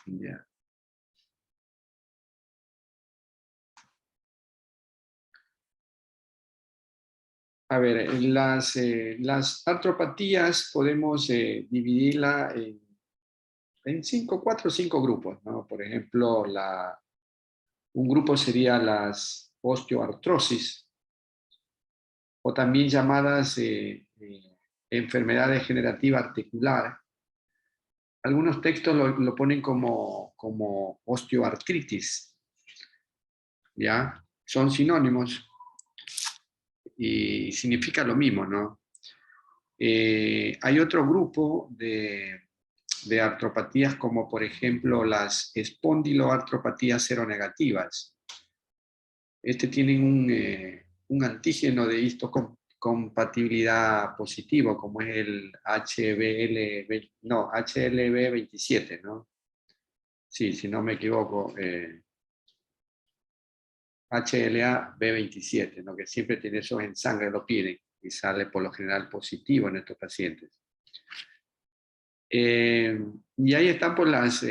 Ya. A ver, las artropatías podemos dividirla en cinco, cuatro o cinco grupos, ¿no? Por ejemplo, un grupo sería las osteoartrosis, o también llamadas enfermedad degenerativa articular. Algunos textos lo ponen como osteoartritis, ¿ya? Son sinónimos y significa lo mismo, ¿no? Hay otro grupo de artropatías como por ejemplo las espondiloartropatías seronegativas. Tienen un antígeno de histocompatibilidad positivo, como es el HLB27, ¿no? Sí, si no me equivoco, HLA-B27, ¿no? Que siempre tiene eso en sangre, lo piden, y sale por lo general positivo en estos pacientes. Y ahí están por las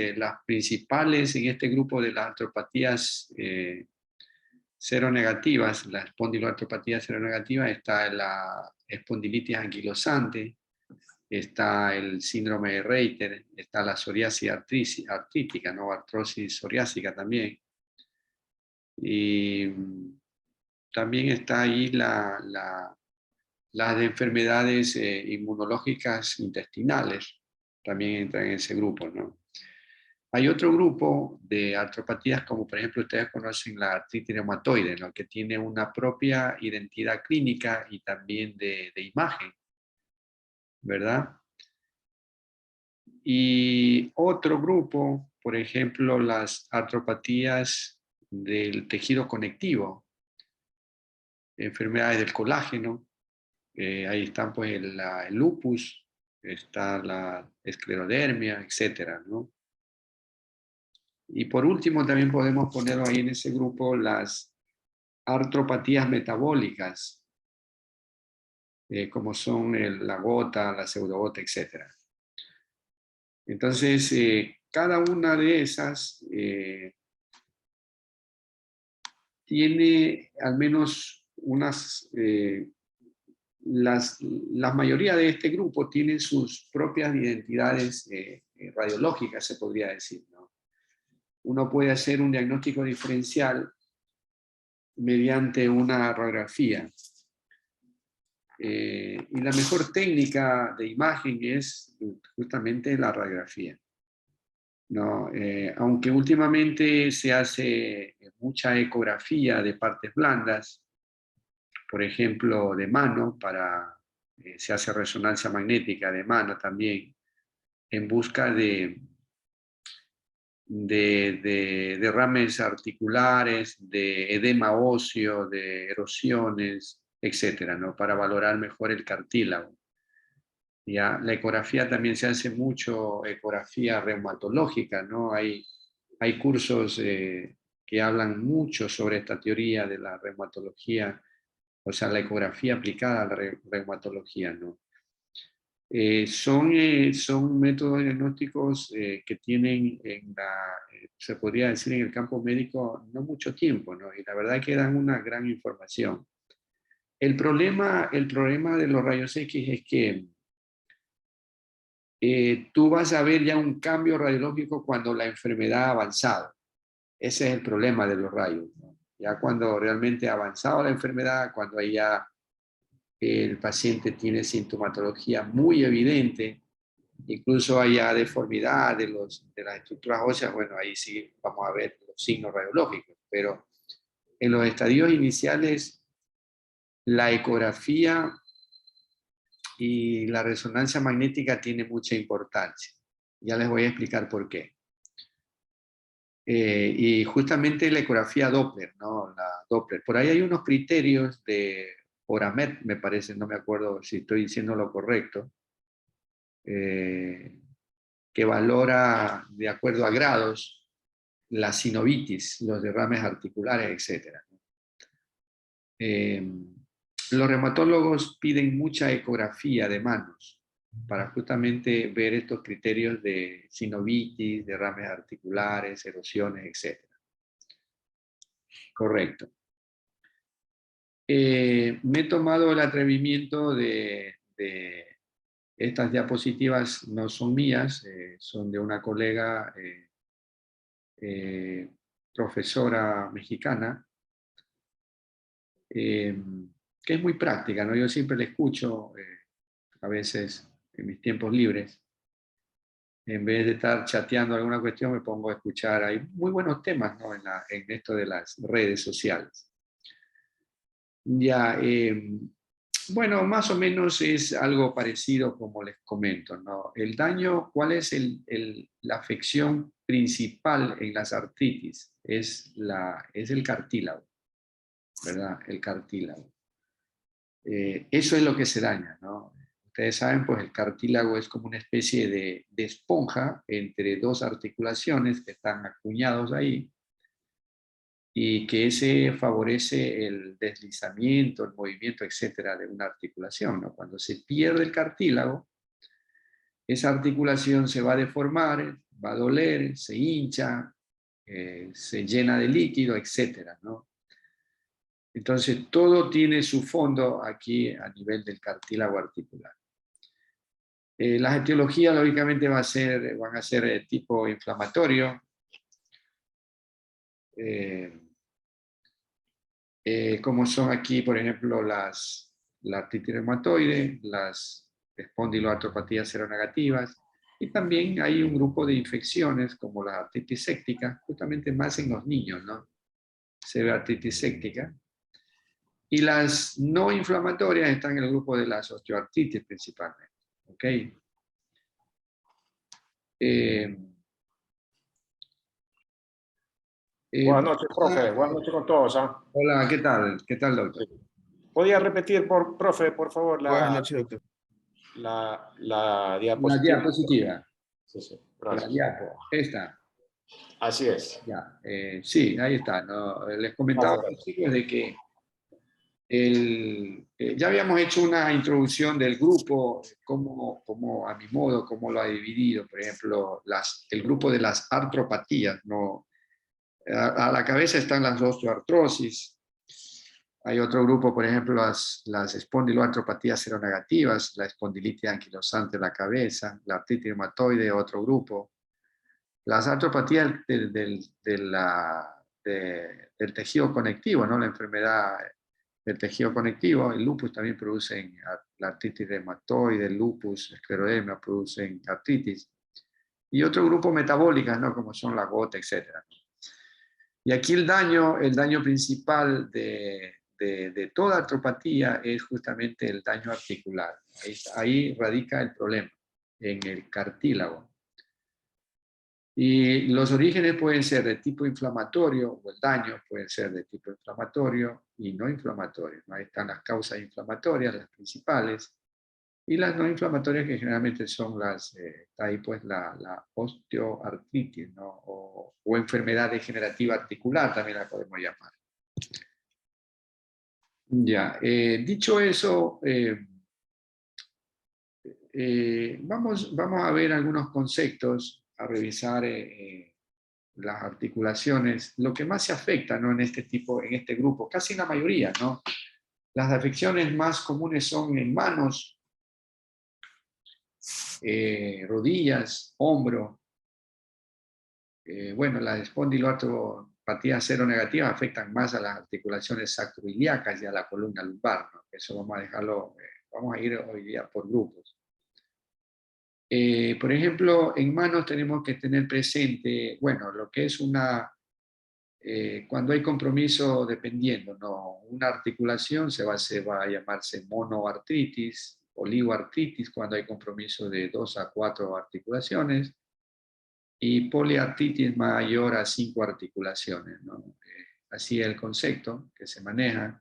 principales en este grupo de las artropatías seronegativas, la espondiloartropatía seronegativa, está la espondilitis anquilosante, está el síndrome de Reiter, está la psoriasis artrítica, ¿no? Artrosis psoriásica también. Y también está ahí las de enfermedades inmunológicas intestinales, también entran en ese grupo, ¿no? Hay otro grupo de artropatías, como por ejemplo ustedes conocen la artritis reumatoide, ¿no? Que tiene una propia identidad clínica y también de imagen, ¿verdad? Y otro grupo, por ejemplo, las artropatías del tejido conectivo, enfermedades del colágeno, ahí están pues el lupus, está la esclerodermia, etcétera, ¿no? Y por último también podemos ponerlo ahí en ese grupo las artropatías metabólicas, como son la gota, la pseudogota, etc. Entonces, cada una de esas tiene al menos la mayoría de este grupo tienen sus propias identidades radiológicas, se podría decir, ¿no? Uno puede hacer un diagnóstico diferencial mediante una radiografía. Y la mejor técnica de imagen es justamente la radiografía, ¿no? Aunque últimamente se hace mucha ecografía de partes blandas, por ejemplo, de mano, se hace resonancia magnética de mano también, en busca de derrames articulares, de edema óseo, de erosiones, etcétera, ¿no? Para valorar mejor el cartílago. Ya, la ecografía también se hace mucho, ecografía reumatológica, ¿no? Hay cursos que hablan mucho sobre esta teoría de la reumatología, o sea, la ecografía aplicada a la reumatología, ¿no? Son métodos diagnósticos que tienen se podría decir en el campo médico no mucho tiempo, ¿no? Y la verdad que dan una gran información. El problema de los rayos X es que tú vas a ver ya un cambio radiológico cuando la enfermedad ha avanzado. Ese es el problema de los rayos, ¿no? Ya cuando realmente ha avanzado la enfermedad, cuando ya el paciente tiene sintomatología muy evidente, incluso haya deformidad de las estructuras óseas, bueno, ahí sí vamos a ver los signos radiológicos, pero en los estadios iniciales, la ecografía y la resonancia magnética tiene mucha importancia. Ya les voy a explicar por qué. Y justamente la ecografía Doppler, ¿no? La Doppler. Por ahí hay unos criterios de Oramet, me parece, no me acuerdo si estoy diciendo lo correcto, que valora de acuerdo a grados la sinovitis, los derrames articulares, etc. Los reumatólogos piden mucha ecografía de manos, para justamente ver estos criterios de sinovitis, derrames articulares, erosiones, etc. Correcto. Me he tomado el atrevimiento de estas diapositivas no son mías, son de una colega profesora mexicana, que es muy práctica, ¿no? Yo siempre la escucho, a veces en mis tiempos libres. En vez de estar chateando alguna cuestión, me pongo a escuchar. Hay muy buenos temas, ¿no? en esto de las redes sociales. Ya, bueno, más o menos es algo parecido como les comento, ¿no? El daño, ¿cuál es la afección principal en las artritis? Es el cartílago, ¿verdad? El cartílago. Eso es lo que se daña, ¿no? Ustedes saben, pues el cartílago es como una especie de esponja entre dos articulaciones que están acuñados ahí y que ese favorece el deslizamiento, el movimiento, etcétera, de una articulación, ¿no? Cuando se pierde el cartílago, esa articulación se va a deformar, va a doler, se hincha, se llena de líquido, etcétera, ¿no? Entonces, todo tiene su fondo aquí a nivel del cartílago articular. Las etiologías, lógicamente, van a ser de tipo inflamatorio, como son aquí, por ejemplo, la artritis reumatoide, las espondiloartropatías seronegativas, y también hay un grupo de infecciones como la artritis séptica, justamente más en los niños, ¿no? Se ve artritis séptica. Y las no inflamatorias están en el grupo de las osteoartritis principalmente. ¿Ok? Buenas noches, profe. Buenas noches con todos. ¿Ah? Hola, ¿qué tal? ¿Qué tal, doctor? Sí. ¿Podría repetir, profe, por favor, Buenas noches, doctor. la La diapositiva? diapositiva. Sí, sí. La Gracias. diapo. Esta. Así es. Ya. Sí, ahí está, ¿no? Les comentaba Gracias, a los doctor. chicos de que ya habíamos hecho una introducción del grupo, cómo a mi modo, cómo lo ha dividido, por ejemplo, el grupo de las artropatías, ¿no? A la cabeza están las osteoartrosis. Hay otro grupo, por ejemplo, las espondiloartropatías seronegativas, la espondilitis anquilosante de la cabeza, la artritis reumatoide, otro grupo. Las artropatías del tejido conectivo, ¿no? La enfermedad del tejido conectivo, el lupus también produce la artritis reumatoide, el lupus, esclerodermia producen artritis. Y otro grupo metabólicas, ¿no? Como son la gota, etc. Y aquí el daño principal de toda artropatía es justamente el daño articular. Ahí radica el problema, en el cartílago. Y los orígenes pueden ser de tipo inflamatorio, o el daño puede ser de tipo inflamatorio y no inflamatorio. Ahí están las causas inflamatorias, las principales, y las no inflamatorias que generalmente son está ahí pues la osteoartritis, ¿no? O enfermedad degenerativa articular también la podemos llamar. Ya, dicho eso, vamos a ver algunos conceptos, a revisar las articulaciones, lo que más se afecta, ¿no? En este grupo, casi la mayoría, ¿no? Las afecciones más comunes son en manos, rodillas, hombro. Bueno, las espondiloartropatías seronegativas afectan más a las articulaciones sacroiliacas y a la columna lumbar, ¿no? Eso vamos a dejarlo, vamos a ir hoy día por grupos. Por ejemplo, en manos tenemos que tener presente, bueno, lo que es cuando hay compromiso dependiendo, ¿no? Una articulación va a llamarse monoartritis, oligoartritis, cuando hay compromiso de 2 a 4 articulaciones, y poliartritis mayor a 5 articulaciones, ¿no? Así es el concepto que se maneja.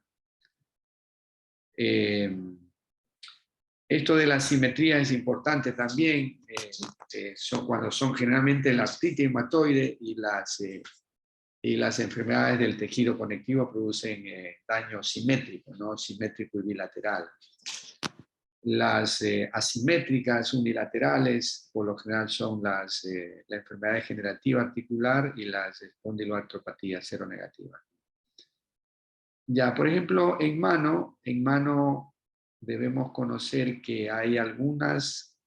Esto de la simetría es importante también, cuando son generalmente la artritis reumatoide y las enfermedades del tejido conectivo producen daño simétrico, ¿no? Simétrico y bilateral. Las asimétricas unilaterales, por lo general son la enfermedad degenerativa articular y las espondiloartropatías seronegativas. Ya, por ejemplo, en mano debemos conocer que hay algunas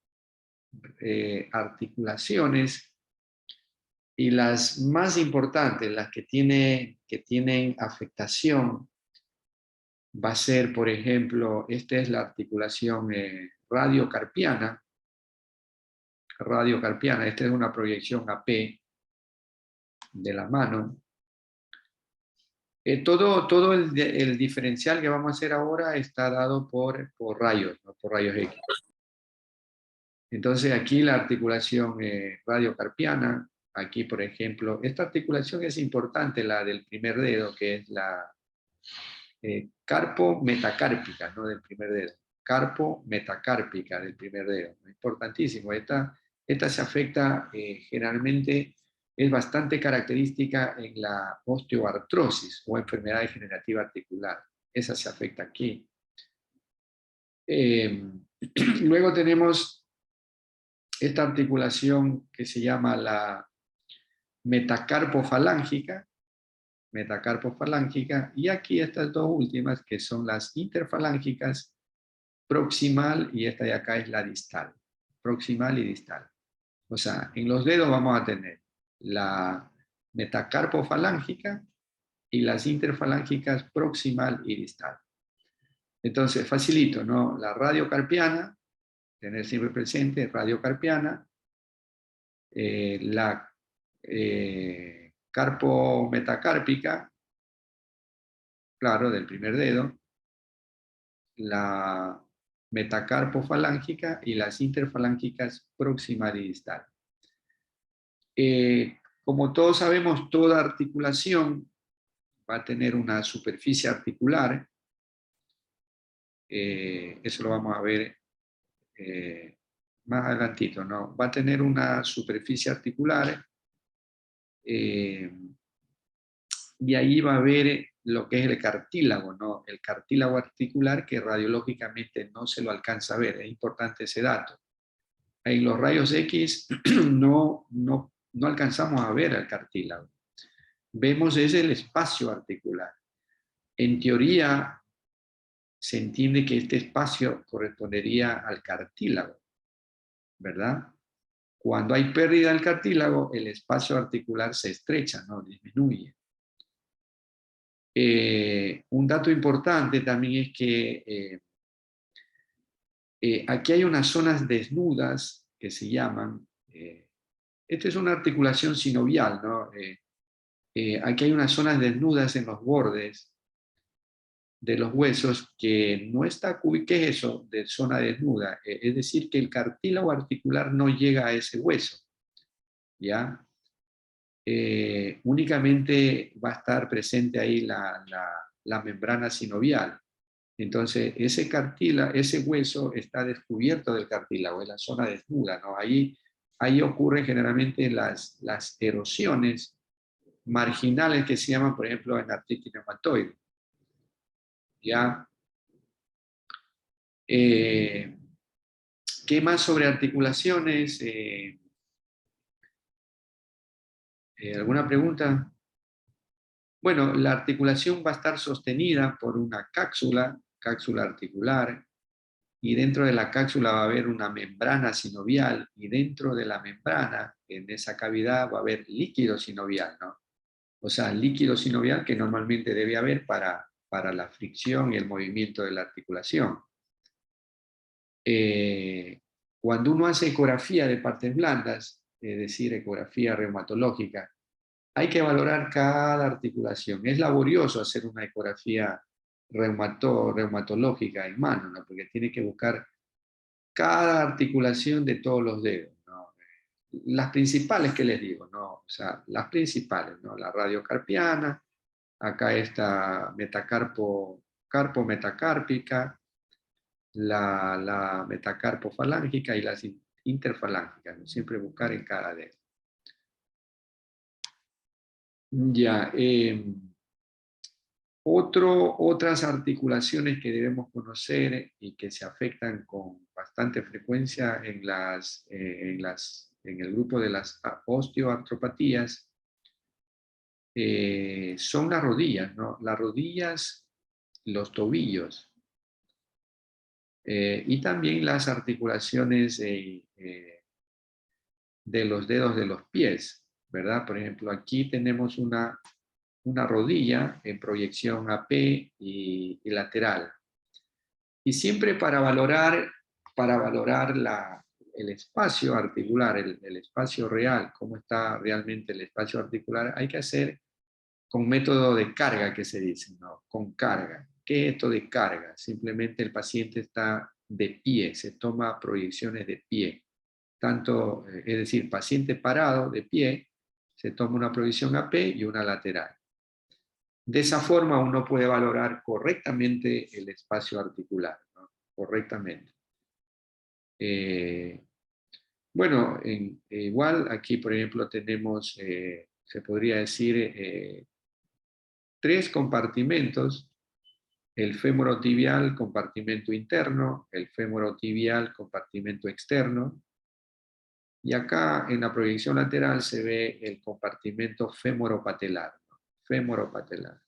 articulaciones y las más importantes, las que tienen afectación, va a ser, por ejemplo, esta es la articulación radiocarpiana. Radiocarpiana, esta es una proyección AP de la mano. Todo el diferencial que vamos a hacer ahora está dado por rayos, ¿no? Por rayos X. Entonces aquí la articulación radiocarpiana, aquí por ejemplo, esta articulación es importante, la del primer dedo, que es la carpo-metacárpica, ¿no? Del primer dedo. Carpo-metacárpica del primer dedo. Importantísimo. Esta se afecta generalmente, es bastante característica en la osteoartrosis o enfermedad degenerativa articular. Esa se afecta aquí. Luego tenemos esta articulación que se llama la metacarpofalángica, y aquí estas dos últimas que son las interfalángicas, proximal, y esta de acá es la distal, proximal y distal. O sea, en los dedos vamos a tener la metacarpofalángica y las interfalángicas proximal y distal. Entonces, facilito, ¿no? La radiocarpiana, tener siempre presente, radiocarpiana, la carpometacárpica, claro, del primer dedo, la metacarpofalángica y las interfalángicas proximal y distal. Como todos sabemos, toda articulación va a tener una superficie articular, eso lo vamos a ver más adelantito, ¿no? Va a tener una superficie articular y ahí va a haber lo que es el cartílago, ¿no? El cartílago articular que radiológicamente no se lo alcanza a ver, es importante ese dato. En los rayos X no alcanzamos a ver el cartílago. Vemos es el espacio articular. En teoría, se entiende que este espacio correspondería al cartílago, ¿verdad? Cuando hay pérdida del cartílago, el espacio articular se estrecha, ¿no? Disminuye. Un dato importante también es que aquí hay unas zonas desnudas que se llaman, esta es una articulación sinovial, ¿no? Aquí hay unas zonas desnudas en los bordes de los huesos que no está, ¿qué es eso de zona desnuda? Es decir, que el cartílago articular no llega a ese hueso, ¿ya? Únicamente va a estar presente ahí la membrana sinovial. Entonces, ese hueso está descubierto del cartílago, es la zona desnuda, ¿no? Ahí ocurren generalmente las erosiones marginales que se llaman, por ejemplo, en artritis reumatoide. ¿Ya? ¿Qué más sobre articulaciones? ¿Alguna pregunta? Bueno, la articulación va a estar sostenida por una cápsula articular, y dentro de la cápsula va a haber una membrana sinovial, y dentro de la membrana, en esa cavidad, va a haber líquido sinovial, ¿no? O sea, líquido sinovial que normalmente debe haber para la fricción y el movimiento de la articulación. Cuando uno hace ecografía de partes blandas, es decir, ecografía reumatológica, hay que valorar cada articulación. Es laborioso hacer una ecografía reumatológica en mano, ¿no? Porque tiene que buscar cada articulación de todos los dedos, ¿no? Las principales que les digo, ¿no? O sea, las principales, ¿no? La radiocarpiana, acá está carpometacárpica, la metacarpofalángica y las interfalángicas, ¿no? Siempre buscar en cada dedo. Ya, Otras articulaciones que debemos conocer y que se afectan con bastante frecuencia en el grupo de las osteoartropatías son las rodillas, ¿no? Las rodillas, los tobillos y también las articulaciones de los dedos de los pies, ¿verdad? Por ejemplo, aquí tenemos una rodilla en proyección AP y lateral. Y siempre para valorar el espacio articular, el espacio real, cómo está realmente el espacio articular, hay que hacer con método de carga, que se dice, ¿no? Con carga. ¿Qué es esto de carga? Simplemente el paciente está de pie, se toma proyecciones de pie. Tanto, es decir, paciente parado, de pie, se toma una proyección AP y una lateral. De esa forma uno puede valorar correctamente el espacio articular, ¿no? Correctamente. Bueno, igual aquí, por ejemplo, tenemos, se podría decir, 3 compartimentos: el femorotibial, compartimento interno; el femorotibial, compartimento externo; y acá en la proyección lateral se ve el compartimento femoropatelar, ¿no? Femoropatelar.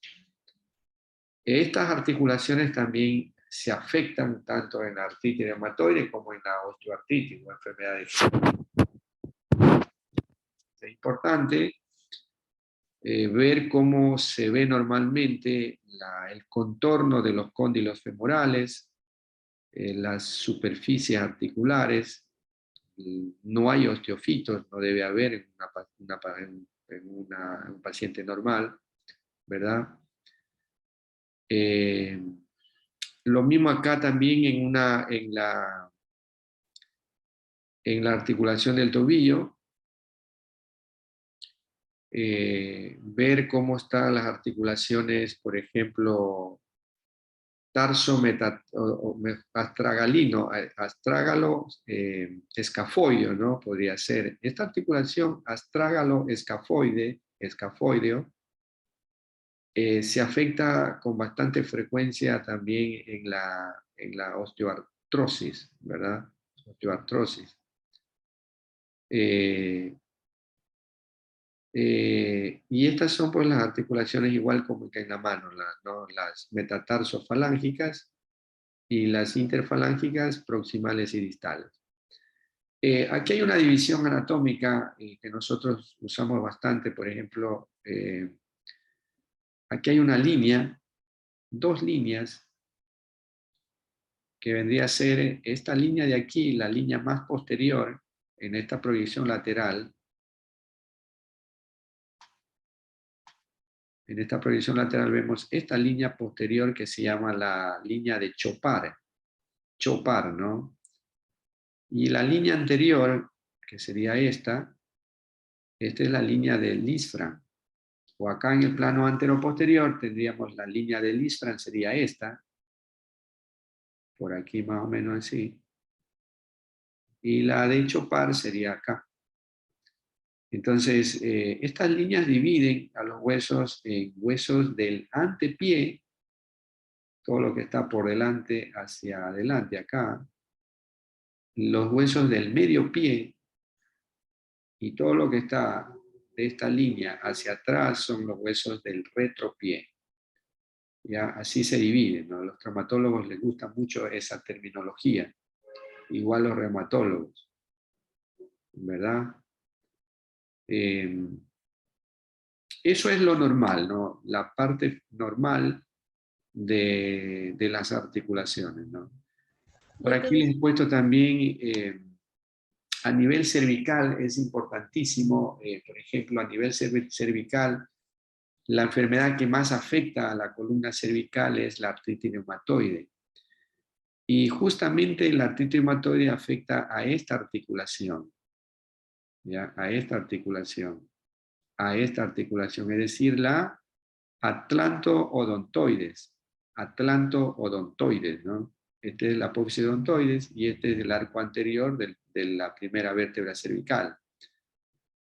Estas articulaciones también se afectan tanto en la artritis reumatoide como en la osteoartritis o enfermedades. Es importante ver cómo se ve normalmente el contorno de los cóndilos femorales, las superficies articulares. No hay osteofitos, no debe haber en un paciente normal, ¿verdad? Lo mismo acá también en la articulación del tobillo. Ver cómo están las articulaciones, por ejemplo, astragalino, astrágalo escafoideo, ¿no? Podría ser. Esta articulación astrágalo escafoideo se afecta con bastante frecuencia también en la osteoartrosis, ¿verdad? Osteoartrosis. Y estas son pues las articulaciones igual como que en la mano, ¿no? Las metatarsofalángicas y las interfalángicas proximales y distales. Aquí hay una división anatómica que nosotros usamos bastante. Por ejemplo, aquí hay una línea, 2 líneas, que vendría a ser esta línea de aquí, la línea más posterior en esta proyección lateral. En esta proyección lateral vemos esta línea posterior que se llama la línea de Chopard, ¿no? Y la línea anterior, que sería esta es la línea de Lisfranc. O acá en el plano anteroposterior tendríamos la línea de Lisfranc, sería esta, por aquí más o menos así. Y la de Chopard sería acá. Entonces, estas líneas dividen a los huesos en huesos del antepié, todo lo que está por delante hacia adelante acá, los huesos del medio pie, y todo lo que está de esta línea hacia atrás son los huesos del retropié. Ya así se dividen, ¿no? A los traumatólogos les gusta mucho esa terminología, igual los reumatólogos, ¿verdad? Eso es lo normal, ¿no? La parte normal de las articulaciones, ¿no? Por aquí les he puesto también, a nivel cervical es importantísimo, por ejemplo, a nivel cervical, la enfermedad que más afecta a la columna cervical es la artritis reumatoide. Y justamente la artritis reumatoide afecta a esta articulación, ¿ya? A esta articulación, es decir, la atlanto-odontoides, ¿no? Este es la apófisis odontoides y este es el arco anterior de la primera vértebra cervical.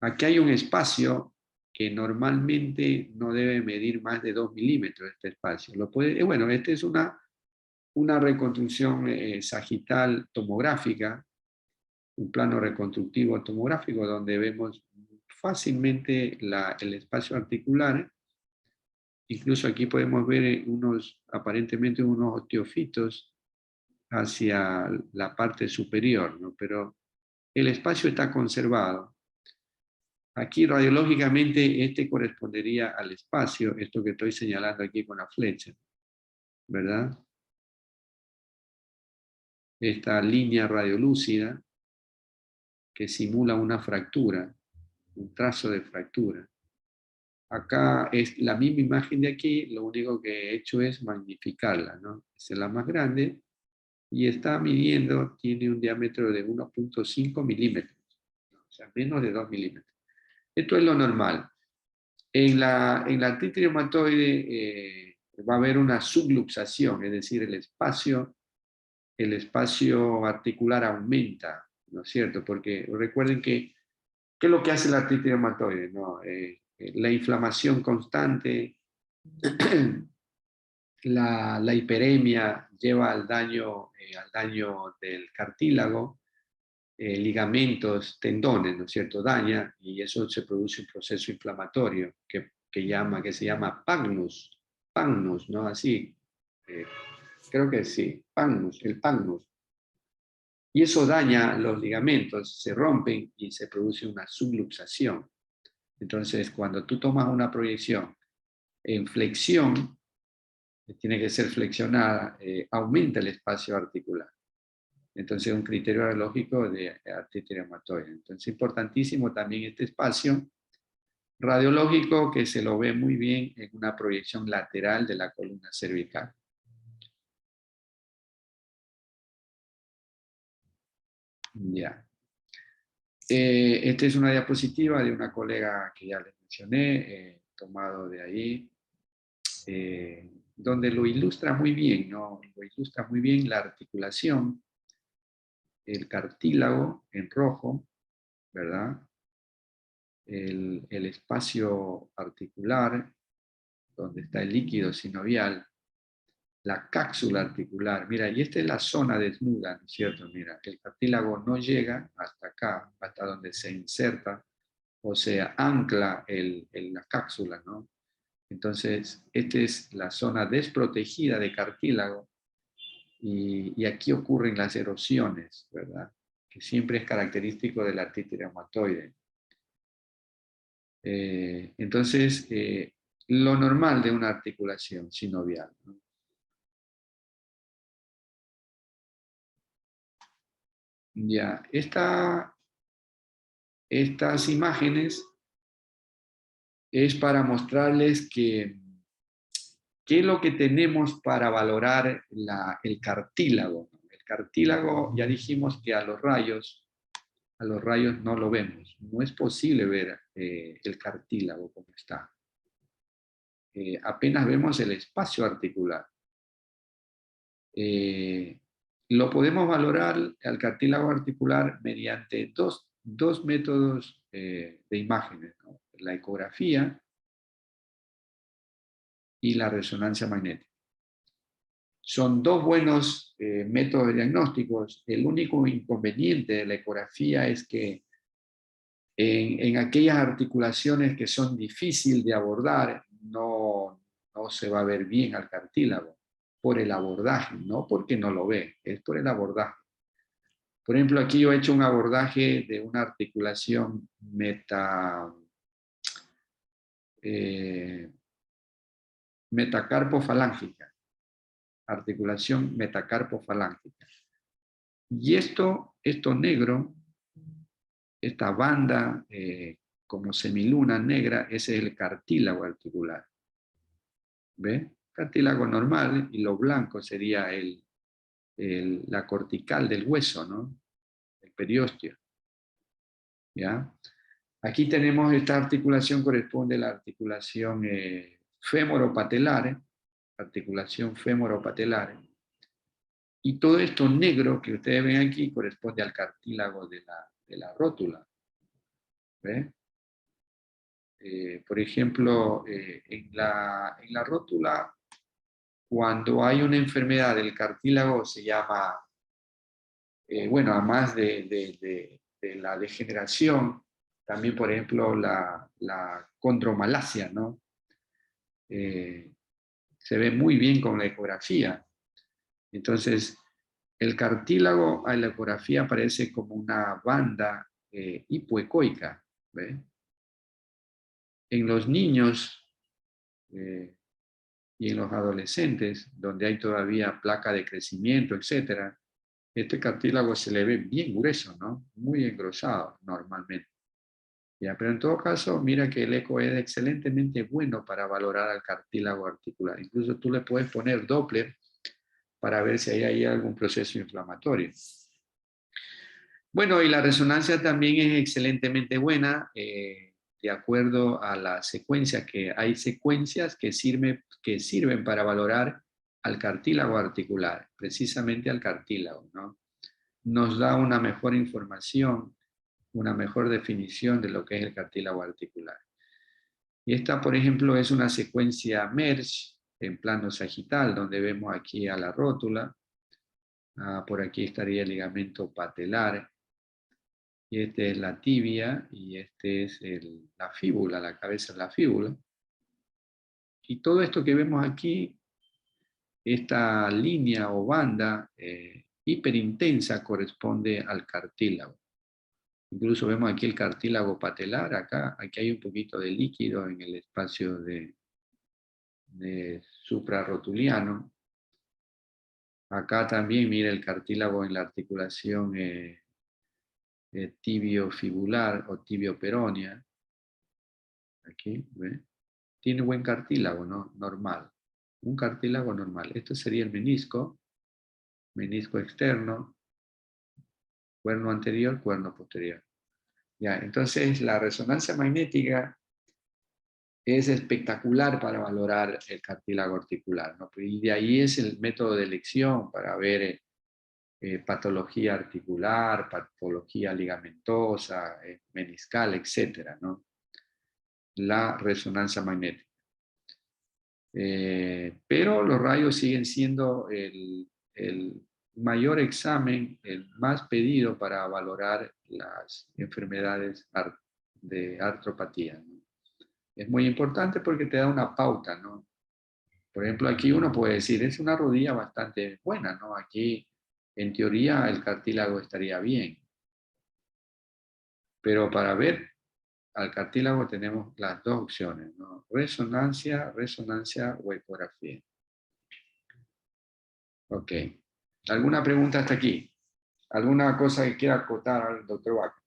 Aquí hay un espacio que normalmente no debe medir más de 2 milímetros este espacio. Bueno, esta es una reconstrucción sagital tomográfica, un plano reconstructivo tomográfico donde vemos fácilmente el espacio articular. Incluso aquí podemos ver aparentemente unos osteofitos hacia la parte superior, ¿no? Pero el espacio está conservado. Aquí radiológicamente este correspondería al espacio, esto que estoy señalando aquí con la flecha, ¿verdad? Esta línea radiolúcida que simula una fractura, un trazo de fractura. Acá es la misma imagen de aquí, lo único que he hecho es magnificarla, ¿no? Esa es la más grande y está midiendo, tiene un diámetro de 1.5 milímetros, o sea, menos de 2 milímetros. Esto es lo normal. En la artritis reumatoide va a haber una subluxación, es decir, el espacio articular aumenta, ¿no es cierto? Porque recuerden que, ¿qué es lo que hace la artritis reumatoide? ¿No? La inflamación constante, la hiperemia lleva al daño del cartílago, ligamentos, tendones, ¿no es cierto? Daña y eso se produce un proceso inflamatorio que se llama pagnus, ¿no? Así, creo que sí, el pagnus. Y eso daña los ligamentos, se rompen y se produce una subluxación. Entonces, cuando tú tomas una proyección en flexión, que tiene que ser flexionada, aumenta el espacio articular. Entonces, un criterio lógico de artritis reumatoide. Entonces, importantísimo también este espacio radiológico que se lo ve muy bien en una proyección lateral de la columna cervical. Ya. Esta es una diapositiva de una colega que ya les mencioné, tomado de ahí, donde lo ilustra muy bien, ¿no? Lo ilustra muy bien la articulación, el cartílago en rojo, ¿verdad? El espacio articular, donde está el líquido sinovial, la cápsula articular. Mira, y esta es la zona desnuda, ¿no es cierto? Mira, el cartílago no llega hasta acá, hasta donde se inserta o se ancla la cápsula, ¿no? Entonces, esta es la zona desprotegida de cartílago y aquí ocurren las erosiones, ¿verdad? Que siempre es característico de la artritis reumatoide. Entonces, lo normal de una articulación sinovial, ¿no? Ya, estas imágenes es para mostrarles qué es lo que tenemos para valorar el cartílago. El cartílago, ya dijimos que a los rayos no lo vemos. No es posible ver el cartílago como está. Apenas vemos el espacio articular. Lo podemos valorar al cartílago articular mediante dos métodos de imágenes, ¿no? La ecografía y la resonancia magnética. Son dos buenos métodos diagnósticos. El único inconveniente de la ecografía es que en aquellas articulaciones que son difíciles de abordar, no se va a ver bien al cartílago por el abordaje, no porque no lo ve, es por el abordaje. Por ejemplo, aquí yo he hecho un abordaje de una articulación metacarpofalángica, articulación metacarpofalángica. Y esto negro, esta banda como semiluna negra, ese es el cartílago articular. ¿Ve? Cartílago normal y lo blanco sería la cortical del hueso, ¿no? El periósteo. ¿Ya? Aquí tenemos esta articulación, corresponde a la articulación femoropatelar, articulación femoropatelar. Y todo esto negro que ustedes ven aquí corresponde al cartílago de la rótula. ¿Ve? por ejemplo, en la rótula, cuando hay una enfermedad del cartílago se llama, bueno, además de la degeneración, también, por ejemplo, la condromalacia, ¿no? Se ve muy bien con la ecografía. Entonces, el cartílago a la ecografía aparece como una banda hipoecoica, ¿ve? En los niños y en los adolescentes, donde hay todavía placa de crecimiento, etcétera, este cartílago se le ve bien grueso, ¿no? Muy engrosado normalmente. Ya, pero en todo caso, mira que el eco es excelentemente bueno para valorar al cartílago articular. Incluso tú le puedes poner Doppler para ver si hay algún proceso inflamatorio. Bueno, y la resonancia también es excelentemente buena, de acuerdo a la secuencia, que hay secuencias que sirven para valorar al cartílago articular, precisamente al cartílago, ¿no? Nos da una mejor información, una mejor definición de lo que es el cartílago articular. Y esta, por ejemplo, es una secuencia MERGE en plano sagital, donde vemos aquí a la rótula. Por aquí estaría el ligamento patelar. Y este es la tibia y este es la fíbula, la cabeza de la fíbula. Y todo esto que vemos aquí, esta línea o banda hiperintensa corresponde al cartílago. Incluso vemos aquí el cartílago patelar, aquí hay un poquito de líquido en el espacio de suprarrotuliano. Acá también mira el cartílago en la articulación tibio-fibular o tibio-peronea. Aquí, ¿ve? Tiene buen cartílago, ¿no? Normal. Un cartílago normal. Esto sería el menisco externo, cuerno anterior, cuerno posterior. Ya, entonces la resonancia magnética es espectacular para valorar el cartílago articular, ¿no? Y de ahí es el método de elección para ver patología articular, patología ligamentosa, meniscal, etcétera, ¿no? La resonancia magnética. Pero los rayos siguen siendo el mayor examen, el más pedido para valorar las enfermedades de artropatía, ¿no? Es muy importante porque te da una pauta, ¿no? Por ejemplo, aquí uno puede decir, es una rodilla bastante buena, ¿no? Aquí, en teoría, el cartílago estaría bien. Pero para ver al cartílago tenemos las dos opciones, ¿no? Resonancia o ecografía. Ok. ¿Alguna pregunta hasta aquí? ¿Alguna cosa que quiera acotar al doctor Vaca?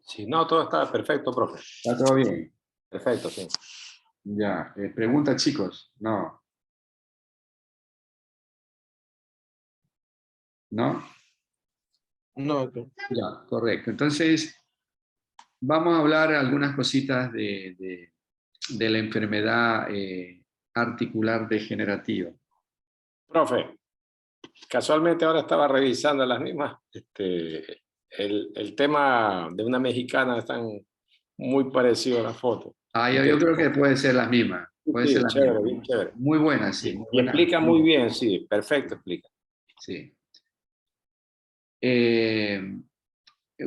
Sí, no, todo está perfecto, profe. ¿Está todo bien? Perfecto, sí. Ya. ¿Pregunta, chicos? No. ¿No? No, ok. Ya, correcto. Entonces, vamos a hablar algunas cositas de la enfermedad articular degenerativa. Profe, casualmente ahora estaba revisando las mismas. El tema de una mexicana están muy parecido a la foto. Yo creo que puede ser la misma. Puede ser Sí, la chévere, misma. bien chévere. Muy buena, sí. Muy Y buena. explica muy bien, sí, perfecto explica. Sí.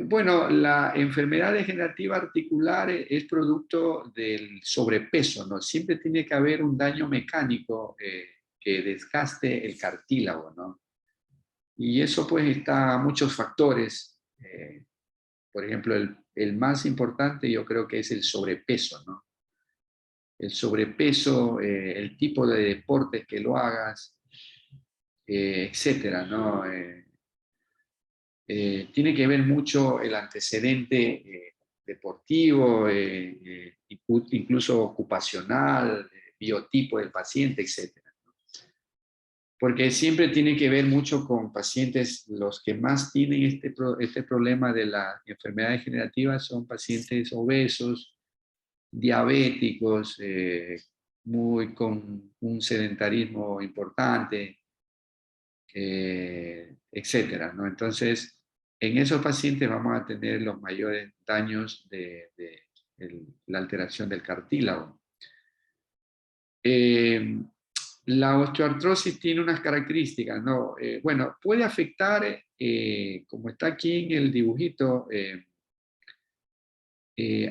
Bueno, la enfermedad degenerativa articular es producto del sobrepeso, ¿no? Siempre tiene que haber un daño mecánico que desgaste el cartílago, ¿no? Y eso pues está a muchos factores. Por ejemplo, el más importante yo creo que es el sobrepeso, ¿no? El sobrepeso, el tipo de deportes que lo hagas, etcétera, ¿no? Tiene que ver mucho el antecedente deportivo, incluso ocupacional, biotipo del paciente, etcétera. Porque siempre tiene que ver mucho con pacientes, los que más tienen este problema de la enfermedad degenerativa son pacientes obesos, diabéticos, con un sedentarismo importante, etcétera, ¿no? Entonces, en esos pacientes vamos a tener los mayores daños de la alteración del cartílago. La osteoartrosis tiene unas características, ¿no? Bueno, puede afectar, como está aquí en el dibujito,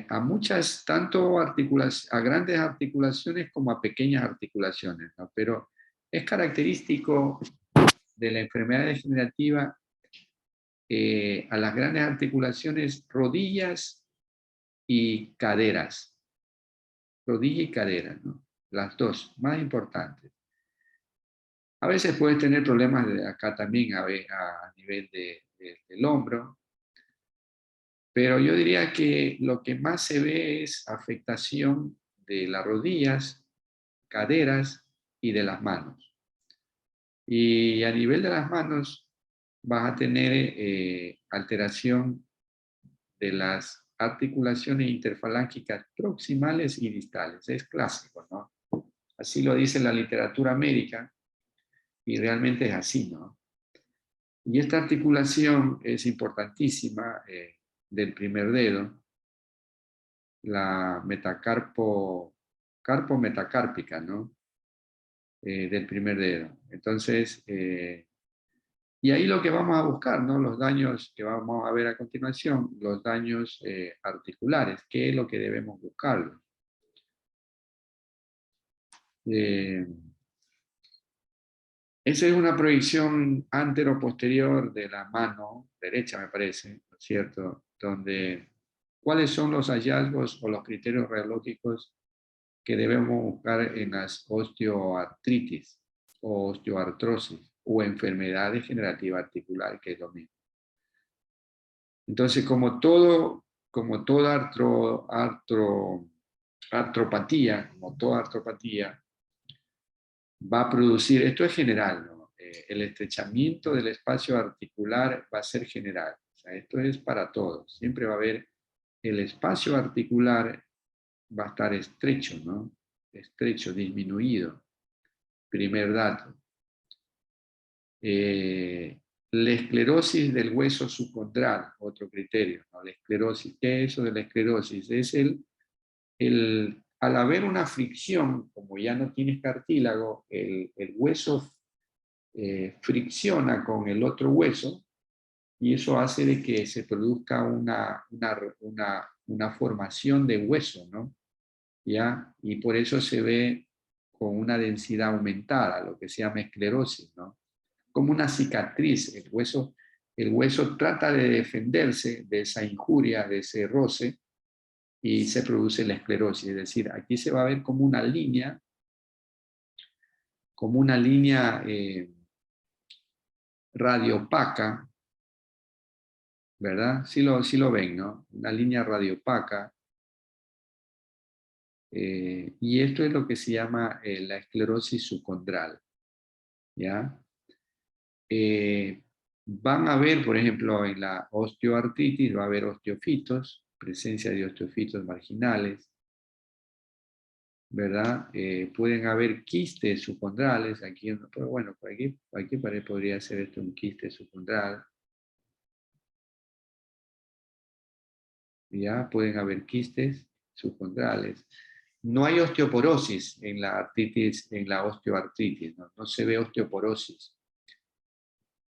a muchas, tanto a grandes articulaciones como a pequeñas articulaciones, ¿no? Pero es característico de la enfermedad degenerativa a las grandes articulaciones, rodillas y caderas. Rodilla y cadera, ¿no? Las dos, más importantes. A veces puedes tener problemas de acá también a nivel del hombro, pero yo diría que lo que más se ve es afectación de las rodillas, caderas y de las manos. Y a nivel de las manos vas a tener alteración de las articulaciones interfalángicas proximales y distales. Es clásico, ¿no? Así lo dice la literatura médica y realmente es así, ¿no? Y esta articulación es importantísima del primer dedo, la carpo-metacárpica, ¿no? Del primer dedo. Entonces, y ahí lo que vamos a buscar, ¿no? Los daños que vamos a ver a continuación, los daños articulares, ¿qué es lo que debemos buscarlo? Esa es una proyección antero-posterior de la mano derecha, me parece, ¿no es cierto? Donde, ¿cuáles son los hallazgos o los criterios radiológicos que debemos buscar en las osteoartritis o osteoartrosis o enfermedad degenerativa articular, que es lo mismo? Entonces, como toda artropatía, va a producir, esto es general, ¿no? El estrechamiento del espacio articular va a ser general. O sea, esto es para todos. Siempre va a haber, el espacio articular va a estar estrecho, ¿no? Estrecho, disminuido. Primer dato. La esclerosis del hueso subcondral, otro criterio, ¿no? La esclerosis, ¿qué es eso de la esclerosis? Es al haber una fricción, como ya no tienes cartílago, el hueso fricciona con el otro hueso y eso hace de que se produzca una formación de hueso, ¿no? ¿Ya? Y por eso se ve con una densidad aumentada, lo que se llama esclerosis, ¿no? Como una cicatriz, el hueso trata de defenderse de esa injuria, de ese roce, y se produce la esclerosis. Es decir, aquí se va a ver como una línea radiopaca, ¿verdad? Sí lo ven, ¿no? Una línea radiopaca. Y esto es lo que se llama la esclerosis subcondral, ¿ya? Van a ver, por ejemplo, en la osteoartritis va a haber osteofitos, presencia de osteofitos marginales, ¿verdad? Pueden haber quistes subcondrales, aquí, pero bueno, aquí podría ser esto un quiste subcondral. ¿Ya? Pueden haber quistes subcondrales. No hay osteoporosis en la artritis, en la osteoartritis, ¿no? No se ve osteoporosis.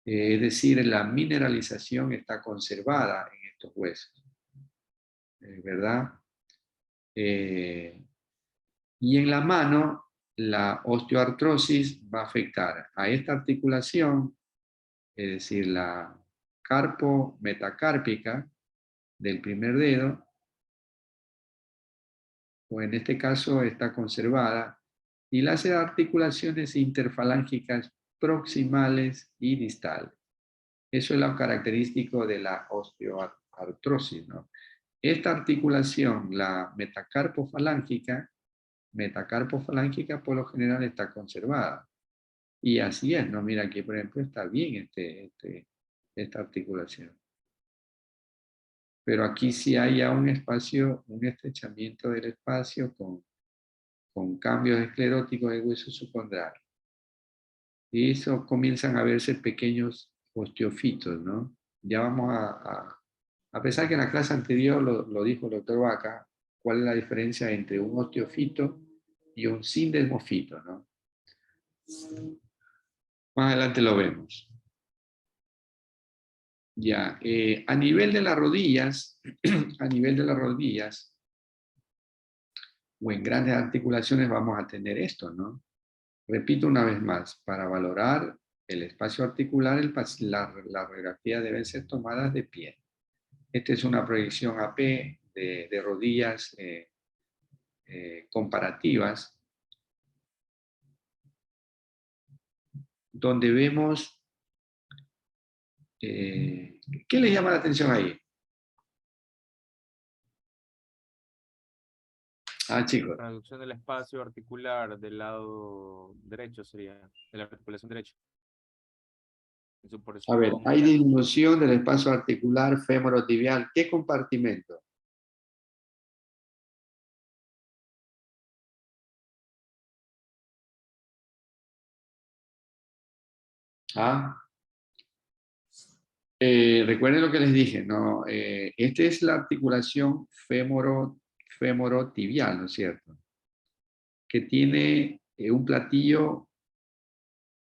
Es decir, la mineralización está conservada en estos huesos, ¿verdad? Y en la mano, la osteoartrosis va a afectar a esta articulación, es decir, la carpo-metacárpica del primer dedo, o en este caso está conservada, y las articulaciones interfalángicas proximales y distales. Eso es lo característico de la osteoartrosis, ¿no? Esta articulación, la metacarpofalángica por lo general está conservada. Y así es, ¿no? Mira, aquí por ejemplo está bien esta articulación. Pero aquí sí hay ya un espacio, un estrechamiento del espacio con cambios escleróticos del hueso subcondral. Y eso comienzan a verse pequeños osteofitos, ¿no? Ya vamos a pesar que en la clase anterior lo dijo el doctor Vaca, cuál es la diferencia entre un osteofito y un sindesmofito, ¿no? Más adelante lo vemos. Ya, a nivel de las rodillas, a nivel de las rodillas, o en grandes articulaciones vamos a tener esto, ¿no? Repito una vez más, para valorar el espacio articular, la radiografía deben ser tomadas de pie. Esta es una proyección AP de rodillas comparativas, donde vemos, ¿qué les llama la atención ahí? Ah, chicos. Reducción del espacio articular del lado derecho sería, de la articulación derecha. En su A ver, porción hay interna. disminución del espacio articular femorotibial. ¿Qué compartimento? ¿Ah? Recuerden lo que les dije, ¿no? Esta es la articulación femorotibial, ¿no es cierto? Que tiene un platillo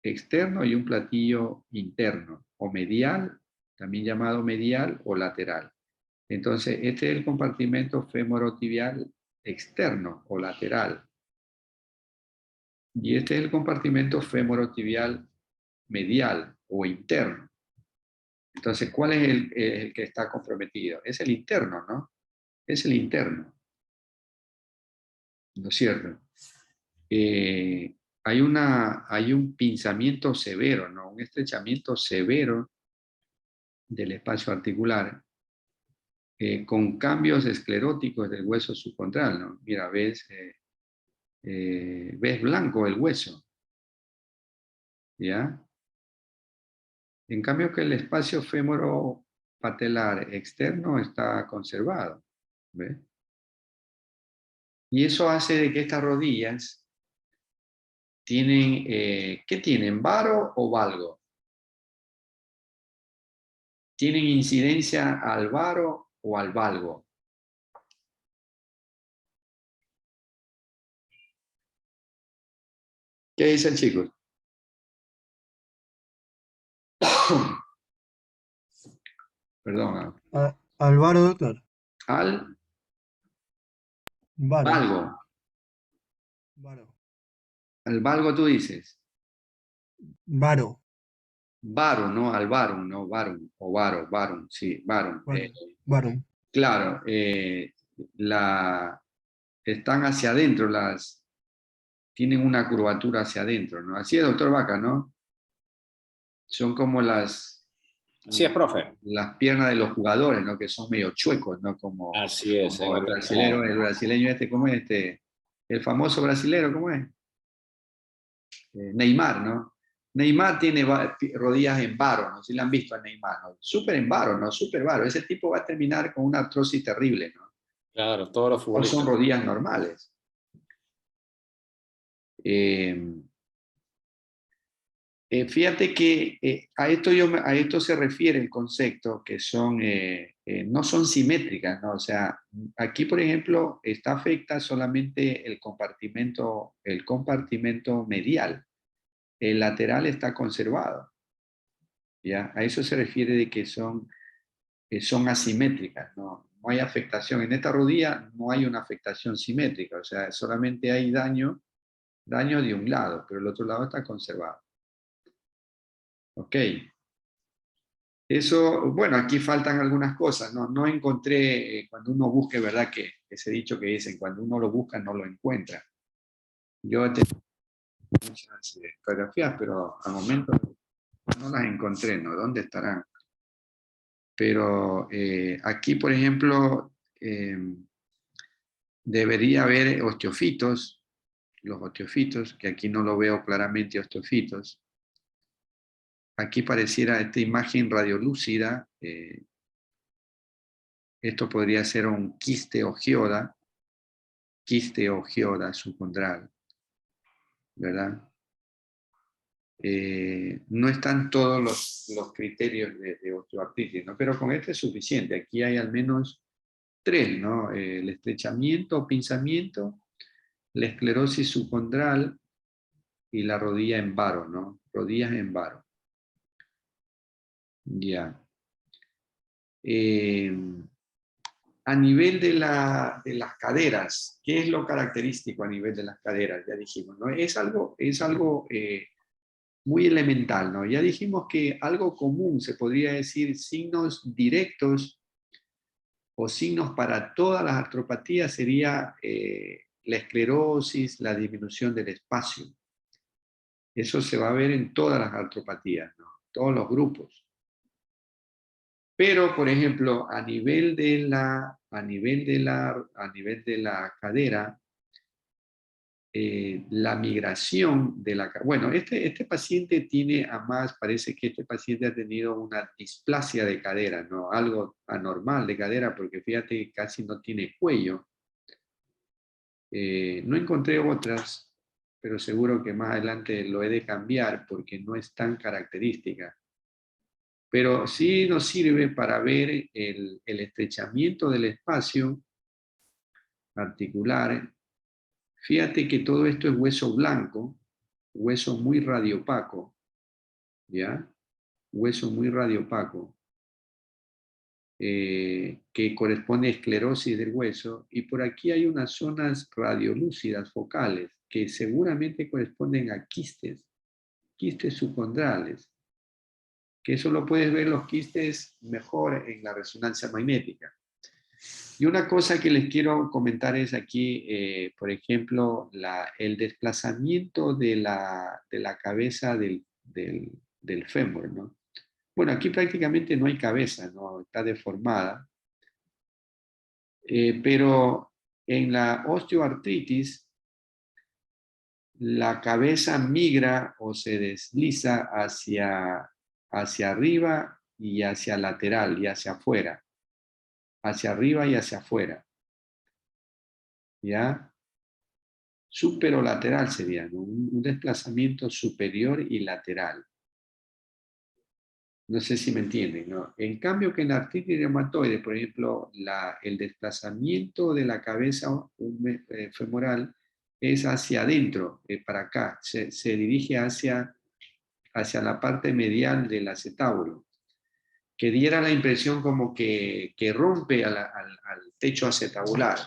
externo y un platillo interno, o medial, también llamado medial o lateral. Entonces, este es el compartimento femorotibial externo o lateral. Y este es el compartimento femorotibial medial o interno. Entonces, ¿cuál es el que está comprometido? Es el interno, ¿no? Es el interno. ¿No es cierto? Hay un pinzamiento severo, ¿no? Un estrechamiento severo del espacio articular con cambios escleróticos del hueso subcontral, ¿no? Mira, ves blanco el hueso, ¿ya? En cambio que el espacio fémoro-patelar externo está conservado, ¿ves? Y eso hace de que estas rodillas tienen, ¿qué tienen? ¿Varo o valgo? ¿Tienen incidencia al varo o al valgo? ¿Qué dicen, chicos? Perdón. Álvaro, doctor. Al Varo. valgo. Varo. Al valgo tú dices. Varo. Varo, no al varum, no varum, o varum, sí, varum. Varo. Varo. Claro, están hacia adentro, tienen una curvatura hacia adentro, ¿no? Así es, doctor Vaca, ¿no? Son como Así es, profe. las piernas de los jugadores, ¿no? Que son medio chuecos, ¿no? Así es. Como el brasileño este, ¿cómo es este? El famoso brasilero, ¿cómo es? Neymar, ¿no? Neymar tiene rodillas en varo, ¿no? Si la han visto a Neymar, ¿no? Súper en varo, ¿no? Súper varo. Ese tipo va a terminar con una artrosis terrible, ¿no? Claro, todos los No futbolistas. son rodillas normales. Fíjate que a esto se refiere el concepto que no son simétricas, ¿no? O sea, aquí, por ejemplo, está afecta solamente el compartimento medial. El lateral está conservado, ¿ya? A eso se refiere de que son asimétricas, ¿no? No hay afectación. En esta rodilla no hay una afectación simétrica, o sea, solamente hay daño de un lado, pero el otro lado está conservado. Ok. Eso, bueno, aquí faltan algunas cosas, ¿no? No encontré, cuando uno busque, ¿verdad? Que ese dicho que dicen, cuando uno lo busca no lo encuentra. Yo tengo muchas fotografías, pero al momento no las encontré, ¿no? ¿Dónde estarán? Pero aquí, por ejemplo, debería haber osteofitos, los osteofitos, que aquí no lo veo claramente, osteofitos. Aquí pareciera esta imagen radiolúcida, esto podría ser un quiste o geoda subcondral, ¿verdad? No están todos los criterios de osteoartritis, ¿no? Pero con este es suficiente. Aquí hay al menos 3, ¿no? El estrechamiento o pinzamiento, la esclerosis subcondral y la rodilla en varo, ¿no? Rodillas en varo. Ya. A nivel de las caderas, ¿qué es lo característico a nivel de las caderas? Ya dijimos, ¿no? Es algo muy elemental, ¿no? Ya dijimos que algo común, se podría decir, signos directos o signos para todas las artropatías sería la esclerosis, la disminución del espacio. Eso se va a ver en todas las artropatías, ¿no? Todos los grupos. Pero, por ejemplo, a nivel de la cadera, la migración de la... Bueno, este paciente tiene, además, parece que este paciente ha tenido una displasia de cadera, ¿no? Algo anormal de cadera, porque fíjate que casi no tiene cuello. No encontré otras, pero seguro que más adelante lo he de cambiar porque no es tan característica. Pero sí nos sirve para ver el estrechamiento del espacio articular. Fíjate que todo esto es hueso blanco, hueso muy radiopaco, ¿ya? Hueso muy radiopaco, que corresponde a esclerosis del hueso, y por aquí hay unas zonas radiolúcidas focales que seguramente corresponden a quistes subcondrales, que eso lo puedes ver los quistes mejor en la resonancia magnética. Y una cosa que les quiero comentar es aquí, por ejemplo, el desplazamiento de la cabeza del fémur, ¿no? Bueno, aquí prácticamente no hay cabeza, ¿no? Está deformada. Pero en la osteoartritis, la cabeza migra o se desliza hacia arriba y hacia lateral y hacia afuera. Hacia arriba y hacia afuera. ¿Ya? Superolateral sería, ¿no? Un desplazamiento superior y lateral. No sé si me entienden, ¿no? En cambio que en la artritis reumatoide, por ejemplo, el desplazamiento de la cabeza femoral es hacia adentro, para acá, se dirige hacia la parte medial del acetábulo, que diera la impresión como que rompe al techo acetabular.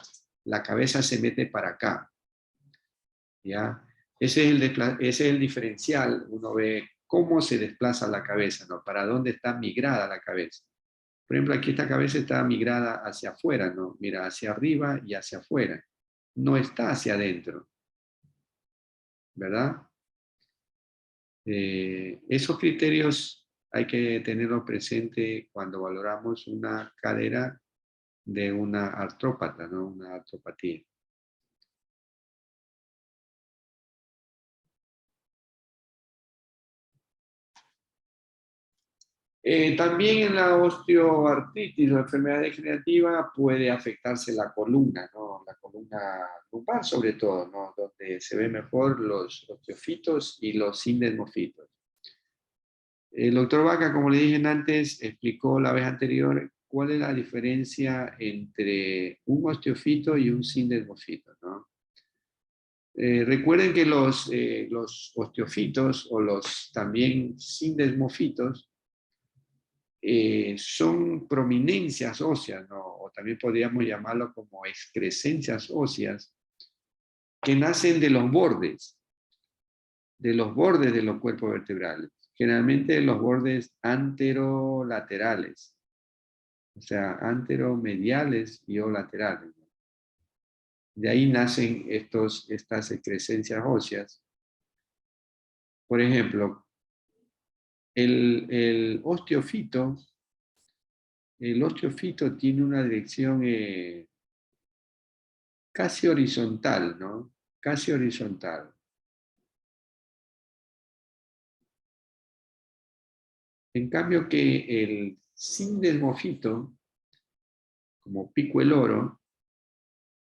La cabeza se mete para acá, ¿ya? Ese es el diferencial. Uno ve cómo se desplaza la cabeza, ¿no? Para dónde está migrada la cabeza. Por ejemplo, aquí esta cabeza está migrada hacia afuera, ¿no? Mira, hacia arriba y hacia afuera. No está hacia adentro, ¿verdad? Esos criterios hay que tenerlos presente cuando valoramos una cadera de una artrópata, ¿no? Una artropatía. También en la osteoartritis o enfermedad degenerativa puede afectarse la columna, ¿no? La columna lumbar sobre todo, ¿no? Donde se ven mejor los osteofitos y los sindesmofitos. El doctor Vaca, como le dije antes, explicó la vez anterior cuál es la diferencia entre un osteofito y un sindesmofito, ¿no? Recuerden que los osteofitos o los también sindesmofitos son prominencias óseas, ¿no? O también podríamos llamarlo como excrescencias óseas, que nacen de los bordes de los cuerpos vertebrales, generalmente los bordes anterolaterales, o sea, anteromediales y o laterales. De ahí nacen estas excrescencias óseas. Por ejemplo, el osteofito tiene una dirección casi horizontal, ¿no? Casi horizontal. En cambio que el sindesmofito, como pico el oro,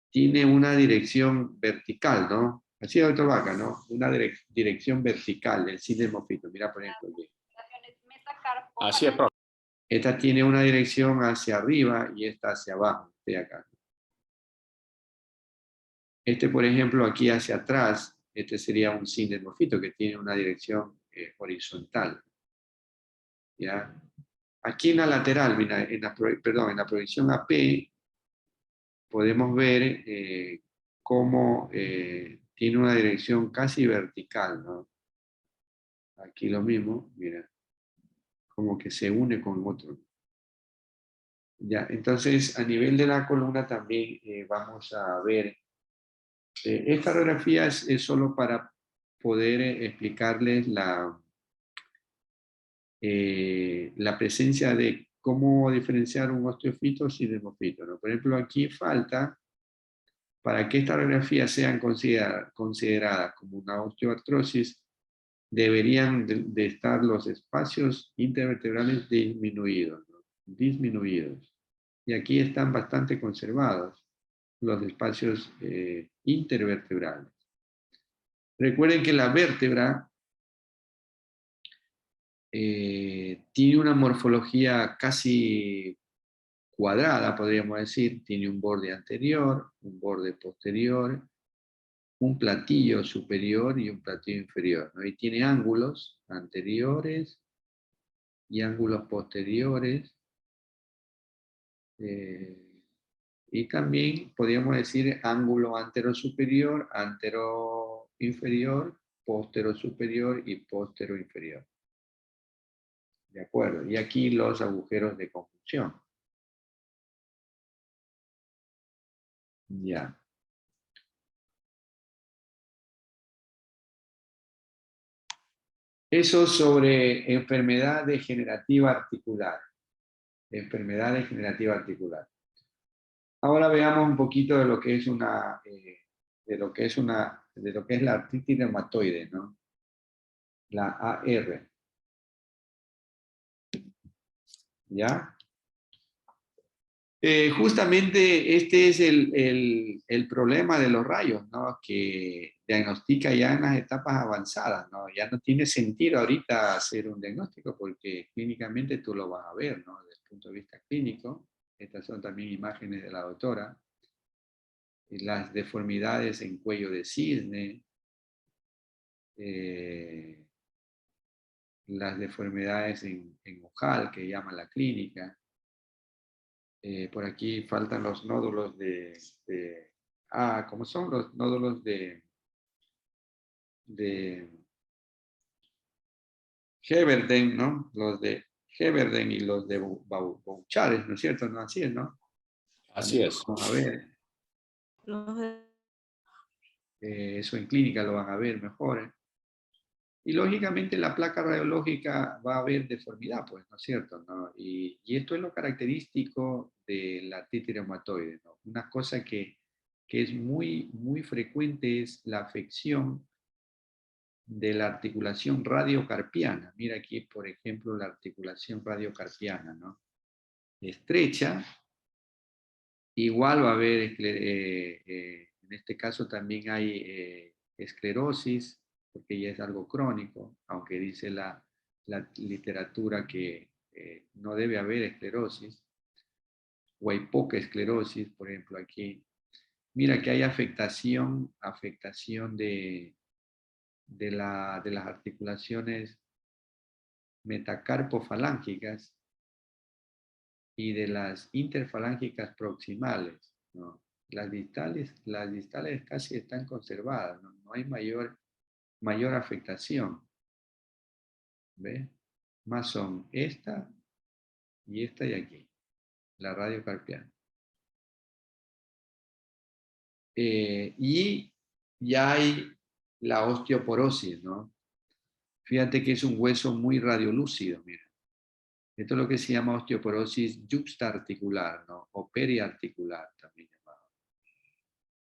tiene una dirección vertical, ¿no? Así es, doctor Vaca, ¿no? Una dirección vertical del cinemofito. Mira, por ejemplo, aquí. Así es, profe. Esta tiene una dirección hacia arriba y esta hacia abajo. Estoy acá. Este, por ejemplo, aquí hacia atrás, este sería un cinemofito que tiene una dirección horizontal. ¿Ya? Aquí en la lateral, mira, en la proyección AP, podemos ver cómo tiene una dirección casi vertical, ¿no? Aquí lo mismo, mira, como que se une con otro. Ya, entonces, a nivel de la columna también vamos a ver. Esta radiografía es solo para poder explicarles la presencia de cómo diferenciar un osteofito y demofito, ¿no? Por ejemplo, aquí falta, para que esta radiografía sean consideradas como una osteoartrosis, deberían de estar los espacios intervertebrales disminuidos, ¿no? Disminuidos. Y aquí están bastante conservados los espacios intervertebrales. Recuerden que la vértebra tiene una morfología casi cuadrada, podríamos decir. Tiene un borde anterior, un borde posterior, un platillo superior y un platillo inferior, ¿no? Y tiene ángulos anteriores y ángulos posteriores. Y también podríamos decir ángulo antero-superior, antero-inferior, póstero-superior y póstero-inferior. ¿De acuerdo? Y aquí los agujeros de conjunción. Ya. Eso sobre enfermedad degenerativa articular. Enfermedad degenerativa articular. Ahora veamos un poquito de lo que es de lo que es la artritis reumatoide, ¿no? La AR. ¿Ya? Justamente este es el problema de los rayos, ¿no? Que diagnostica ya en las etapas avanzadas, ¿no? Ya no tiene sentido ahorita hacer un diagnóstico porque clínicamente tú lo vas a ver, ¿no? Desde el punto de vista clínico. Estas son también imágenes de la doctora. Y las deformidades en cuello de cisne, las deformidades en ojal, que llaman la clínica. Por aquí faltan los nódulos ¿cómo son los nódulos de Heberden, ¿no? Los de Heberden y los de Bouchares, ¿no es cierto? ¿No? Así es, ¿no? Así es. Vamos a ver. Eso en clínica lo van a ver mejor, ¿eh? Y lógicamente en la placa radiológica va a haber deformidad, pues, ¿no es cierto? ¿No? Y esto es lo característico de la artritis reumatoide, ¿no? Una cosa que es muy, muy frecuente es la afección de la articulación radiocarpiana. Mira aquí, por ejemplo, la articulación radiocarpiana, ¿no? Estrecha, igual va a haber, en este caso también hay esclerosis, porque ya es algo crónico, aunque dice la literatura que no debe haber esclerosis, o hay poca esclerosis, por ejemplo, aquí. Mira que hay afectación de las articulaciones metacarpofalángicas y de las interfalángicas proximales, ¿no? Las distales casi están conservadas, ¿no? No hay mayor afectación. ¿Ve? Más son esta y aquí, la radiocarpiana. Y ya hay la osteoporosis, ¿no? Fíjate que es un hueso muy radiolúcido, mira. Esto es lo que se llama osteoporosis yuxtaarticular, ¿no? O periarticular también llamado.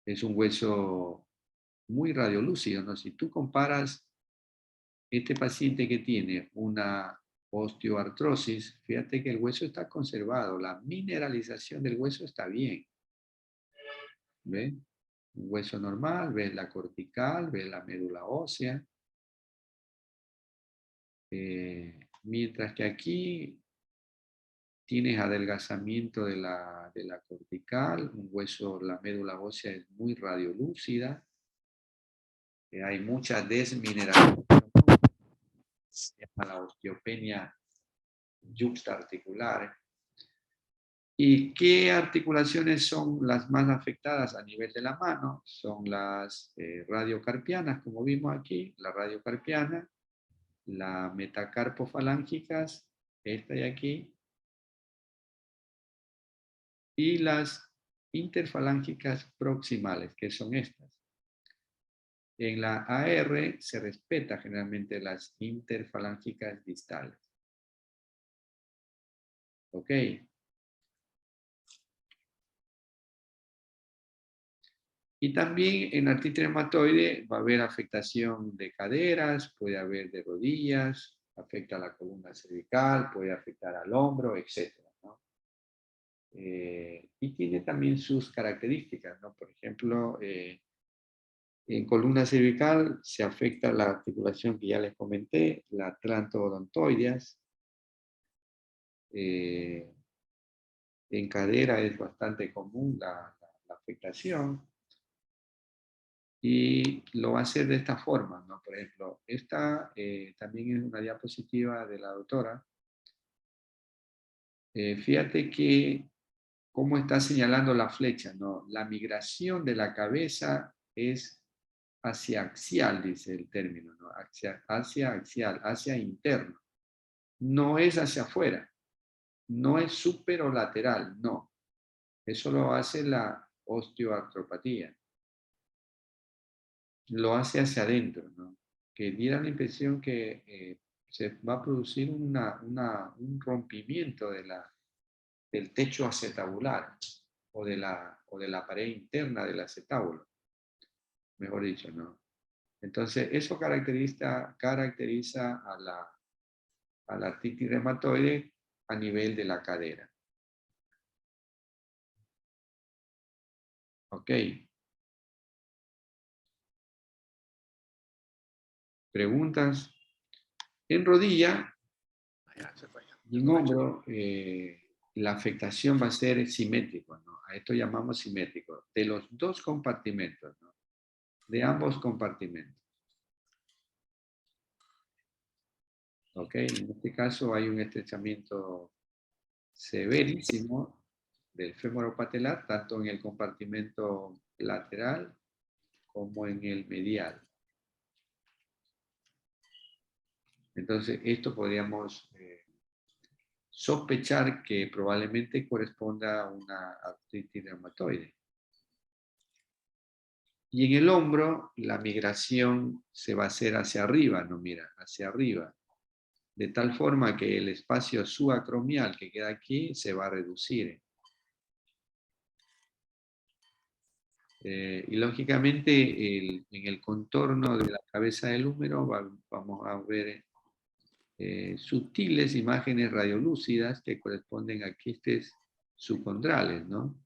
Es un hueso muy radiolúcido, ¿no? Si tú comparas este paciente que tiene una osteoartrosis, fíjate que el hueso está conservado, la mineralización del hueso está bien. ¿Ve? Un hueso normal, ves la cortical, ves la médula ósea. Mientras que aquí tienes adelgazamiento de la cortical, un hueso, la médula ósea es muy radiolúcida, hay mucha desmineralización, la osteopenia yuxtaarticular. ¿Y qué articulaciones son las más afectadas a nivel de la mano? Son las radiocarpianas, como vimos aquí, la radiocarpiana, las metacarpofalángicas, esta de aquí, y las interfalángicas proximales, que son estas. En la AR se respeta generalmente las interfalángicas distales. ¿Ok? Y también en artritis reumatoide va a haber afectación de caderas, puede haber de rodillas, afecta a la columna cervical, puede afectar al hombro, etc. ¿no? Y tiene también sus características, ¿no? Por ejemplo, en columna cervical se afecta la articulación que ya les comenté, la atlanto-odontoideas. En cadera es bastante común la afectación. Y lo va a hacer de esta forma, ¿no? Por ejemplo, esta también es una diapositiva de la doctora. Fíjate que cómo está señalando la flecha, ¿no? La migración de la cabeza es hacia axial, dice el término, ¿no? Hacia axial, hacia interno. No es hacia afuera, no es superolateral, no. Eso lo hace la osteoartropatía. Lo hace hacia adentro, ¿no? Que diera la impresión que se va a producir un rompimiento del techo acetabular o de la pared interna del acetábulo, mejor dicho, ¿no? Entonces, eso caracteriza a la artritis reumatoide a nivel de la cadera. ¿Ok? ¿Preguntas? En rodilla y en hombro, la afectación va a ser simétrica, ¿no? A esto llamamos simétrico, de los dos compartimentos, ¿no? De ambos compartimentos. ¿Ok? En este caso hay un estrechamiento severísimo del fémur patelar, tanto en el compartimento lateral como en el medial. Entonces, esto podríamos sospechar que probablemente corresponda a una artritis reumatoide. Y en el hombro, la migración se va a hacer hacia arriba, no mira, hacia arriba. De tal forma que el espacio subacromial que queda aquí se va a reducir. Y lógicamente en el contorno de la cabeza del húmero vamos a ver sutiles imágenes radiolúcidas que corresponden a quistes subcondrales, ¿no?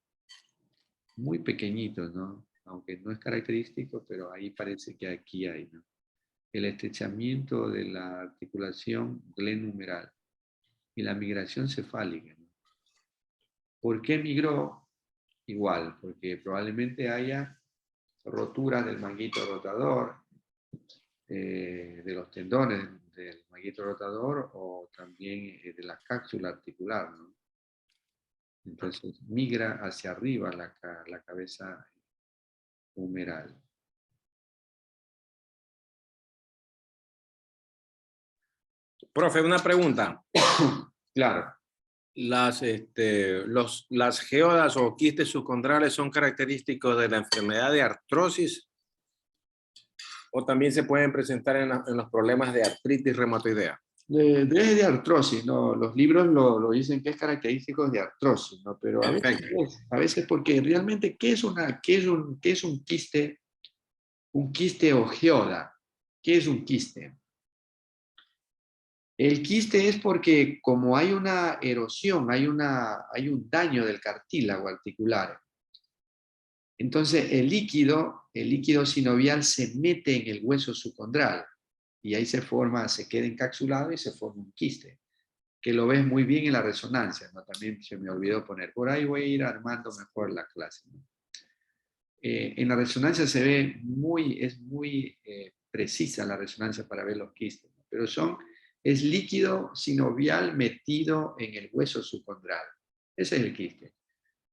Muy pequeñitos, ¿no? Aunque no es característico, pero ahí parece que aquí hay, ¿no? El estrechamiento de la articulación glenumeral y la migración cefálica, ¿no? ¿Por qué migró? Igual, porque probablemente haya roturas del manguito rotador, de los tendones del manguito rotador o también de la cápsula articular, ¿no? Entonces migra hacia arriba la cabeza humeral. Profe, una pregunta. Claro. Las geodas o quistes subcondrales son característicos de la enfermedad de artrosis o también se pueden presentar en los problemas de artritis reumatoidea. De artrosis, ¿no? Los libros lo dicen que es característico de artrosis, ¿no? Pero a veces porque realmente, ¿qué es un quiste? Un quiste o geoda. ¿Qué es un quiste? El quiste es porque como hay una erosión, hay un daño del cartílago articular, Entonces el líquido sinovial se mete en el hueso subcondral y ahí se queda encapsulado y se forma un quiste, que lo ves muy bien en la resonancia, ¿no? También se me olvidó poner. Por ahí voy a ir armando mejor la clase, ¿no? En la resonancia se ve es muy precisa la resonancia para ver los quistes, ¿no? Pero es líquido sinovial metido en el hueso subcondral. Ese es el quiste.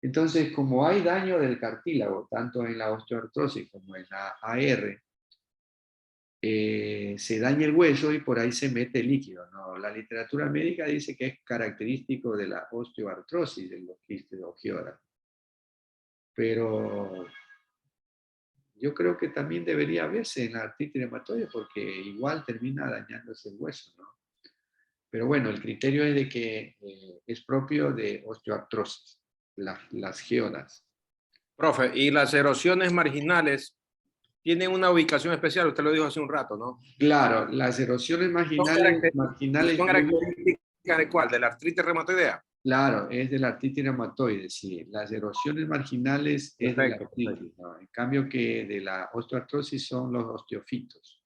Entonces, como hay daño del cartílago, tanto en la osteoartrosis como en la AR, se daña el hueso y por ahí se mete líquido, ¿no? La literatura médica dice que es característico de la osteoartrosis de los quistes de Ogiora. Pero yo creo que también debería verse en la artritis reumatoide porque igual termina dañándose el hueso, ¿no? Pero bueno, el criterio es de que es propio de osteoartrosis, las geodas. Profe, y las erosiones marginales tienen una ubicación especial, usted lo dijo hace un rato, ¿no? Claro, las erosiones ¿Son marginales, características de cuál? ¿De la artritis reumatoidea? claro, es de la artritis reumatoide, sí. Las erosiones marginales es de la Perfecto, artritis, ¿no? En cambio que de la osteoartrosis son los osteofitos,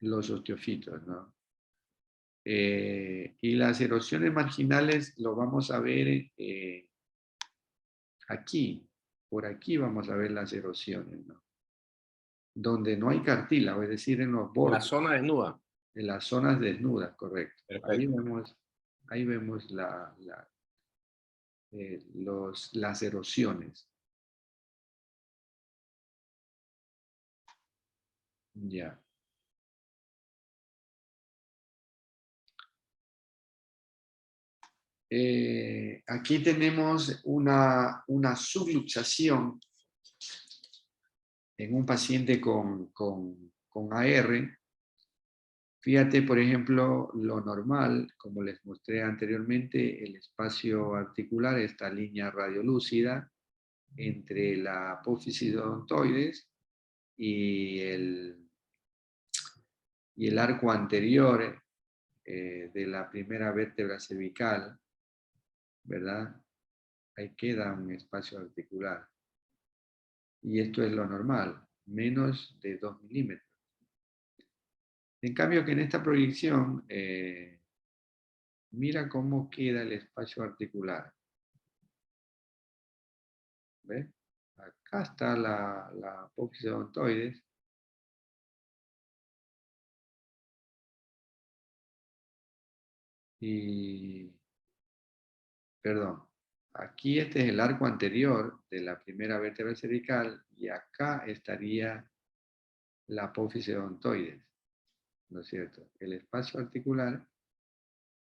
¿no? Y las erosiones marginales lo vamos a ver aquí, por aquí vamos a ver las erosiones, ¿no? Donde no hay cartílago, es decir, en los la bordes, zona desnuda. en las zonas desnudas, correcto. Perfecto. Ahí vemos las erosiones. Ya. Aquí tenemos una subluxación en un paciente con AR. Fíjate, por ejemplo, lo normal, como les mostré anteriormente, el espacio articular, esta línea radiolúcida entre la apófisis odontoides y el arco anterior de la primera vértebra cervical, ¿verdad? Ahí queda un espacio articular. Y esto es lo normal, menos de 2 milímetros. En cambio que en esta proyección, mira cómo queda el espacio articular. ¿Ves? Acá está la apófisis odontoides. Y, perdón, aquí este es el arco anterior de la primera vértebra cervical y acá estaría la apófisis odontoides, ¿no es cierto? El espacio articular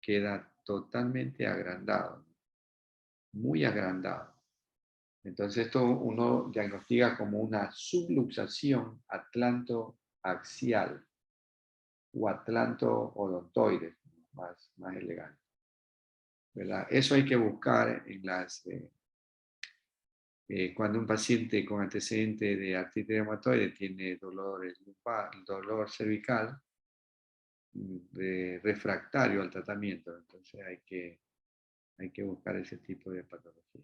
queda totalmente agrandado, muy agrandado. Entonces esto uno diagnostica como una subluxación atlantoaxial o atlanto-odontoides, más elegante, ¿verdad? Eso hay que buscar en cuando un paciente con antecedente de artritis reumatoide tiene dolor cervical refractario al tratamiento, entonces hay que buscar ese tipo de patología.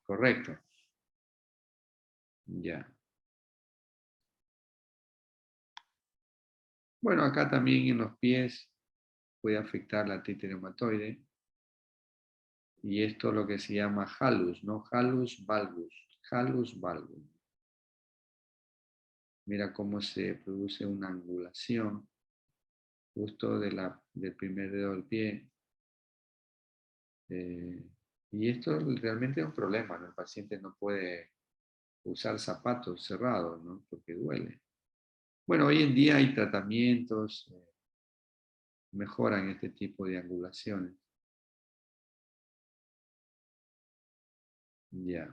Correcto. Ya. Bueno, acá también en los pies puede afectar la artritis reumatoide. Y esto es lo que se llama hallux, ¿no? Hallux valgus. Hallux valgus. Mira cómo se produce una angulación justo del primer dedo del pie. Y esto realmente es un problema, ¿no? El paciente no puede usar zapatos cerrados, ¿no? Porque duele. Bueno, hoy en día hay tratamientos, mejoran este tipo de angulaciones. Ya.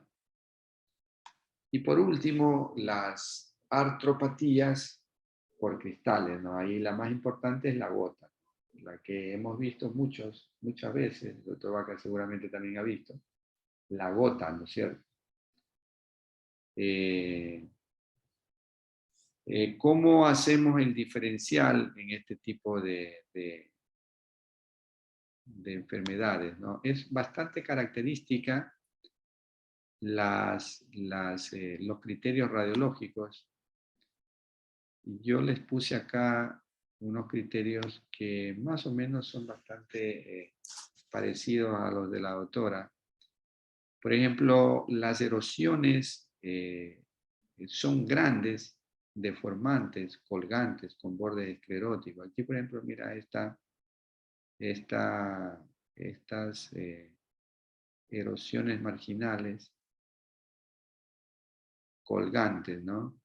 Y por último, las artropatías por cristales, ¿no? Ahí la más importante es la gota, la que hemos visto muchas veces, el doctor Vaca seguramente también ha visto, la gota, ¿no es cierto? ¿Cómo hacemos el diferencial en este tipo de enfermedades, ¿no? Es bastante característica los criterios radiológicos. Yo les puse acá unos criterios que más o menos son bastante parecidos a los de la doctora. Por ejemplo, las erosiones son grandes, deformantes, colgantes, con bordes escleróticos. Aquí, por ejemplo, mira estas erosiones marginales colgantes, ¿no?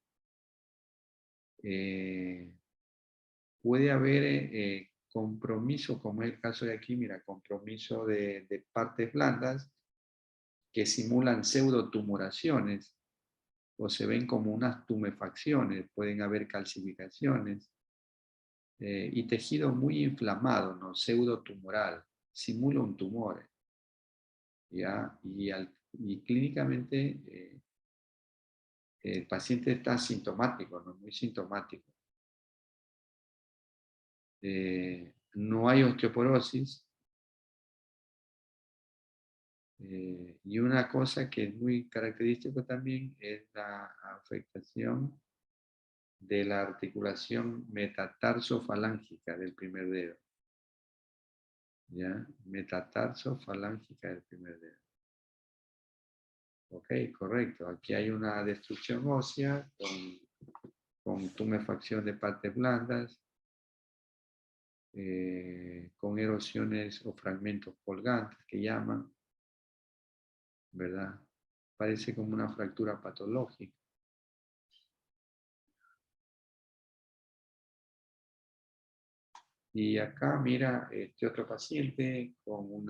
Puede haber compromiso, como es el caso de aquí, mira, compromiso de partes blandas que simulan pseudotumoraciones o se ven como unas tumefacciones, pueden haber calcificaciones y tejido muy inflamado, ¿no? Pseudotumoral, simula un tumor, ¿ya? Y clínicamente el paciente está sintomático, ¿no? Muy sintomático. No hay osteoporosis. Y una cosa que es muy característica también es la afectación de la articulación metatarso-falángica del primer dedo. ¿Ya? Metatarso-falángica del primer dedo. Ok, correcto. Aquí hay una destrucción ósea con tumefacción de partes blandas, con erosiones o fragmentos colgantes que llaman, ¿verdad? Parece como una fractura patológica. Y acá mira este otro paciente con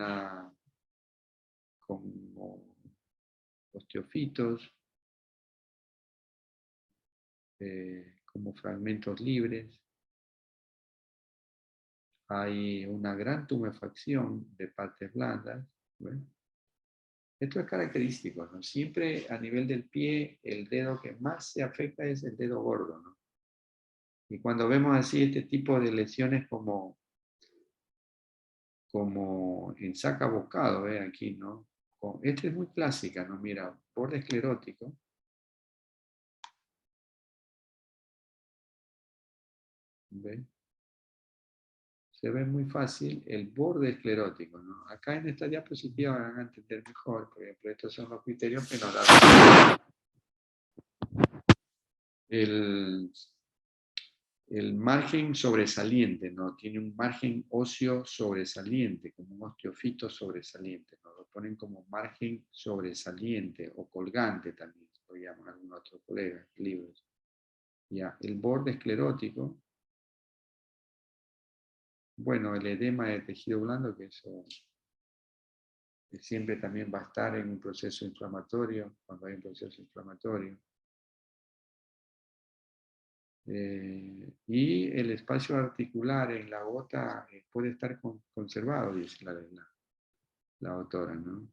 osteofitos, como fragmentos libres. Hay una gran tumefacción de partes blandas. ¿Ven? Esto es característico, ¿no? Siempre a nivel del pie, el dedo que más se afecta es el dedo gordo, ¿no? Y cuando vemos así este tipo de lesiones como en saca bocado, ¿ve? Aquí, ¿no? Esta es muy clásica, ¿no? Mira, borde esclerótico. ¿Ve? Se ve muy fácil el borde esclerótico, ¿no? Acá en esta diapositiva van a entender mejor, por ejemplo, estos son los criterios que nos dan el margen sobresaliente, ¿no? Tiene un margen óseo sobresaliente, como un osteofito sobresaliente, ¿no? Lo ponen como margen sobresaliente o colgante también, lo llaman algunos otros colegas, libros. Ya, el borde esclerótico, bueno, el edema de tejido blando, que eso que siempre también va a estar en un proceso inflamatorio, cuando hay un proceso inflamatorio. Y el espacio articular en la gota puede estar conservado, dice la autora, ¿no?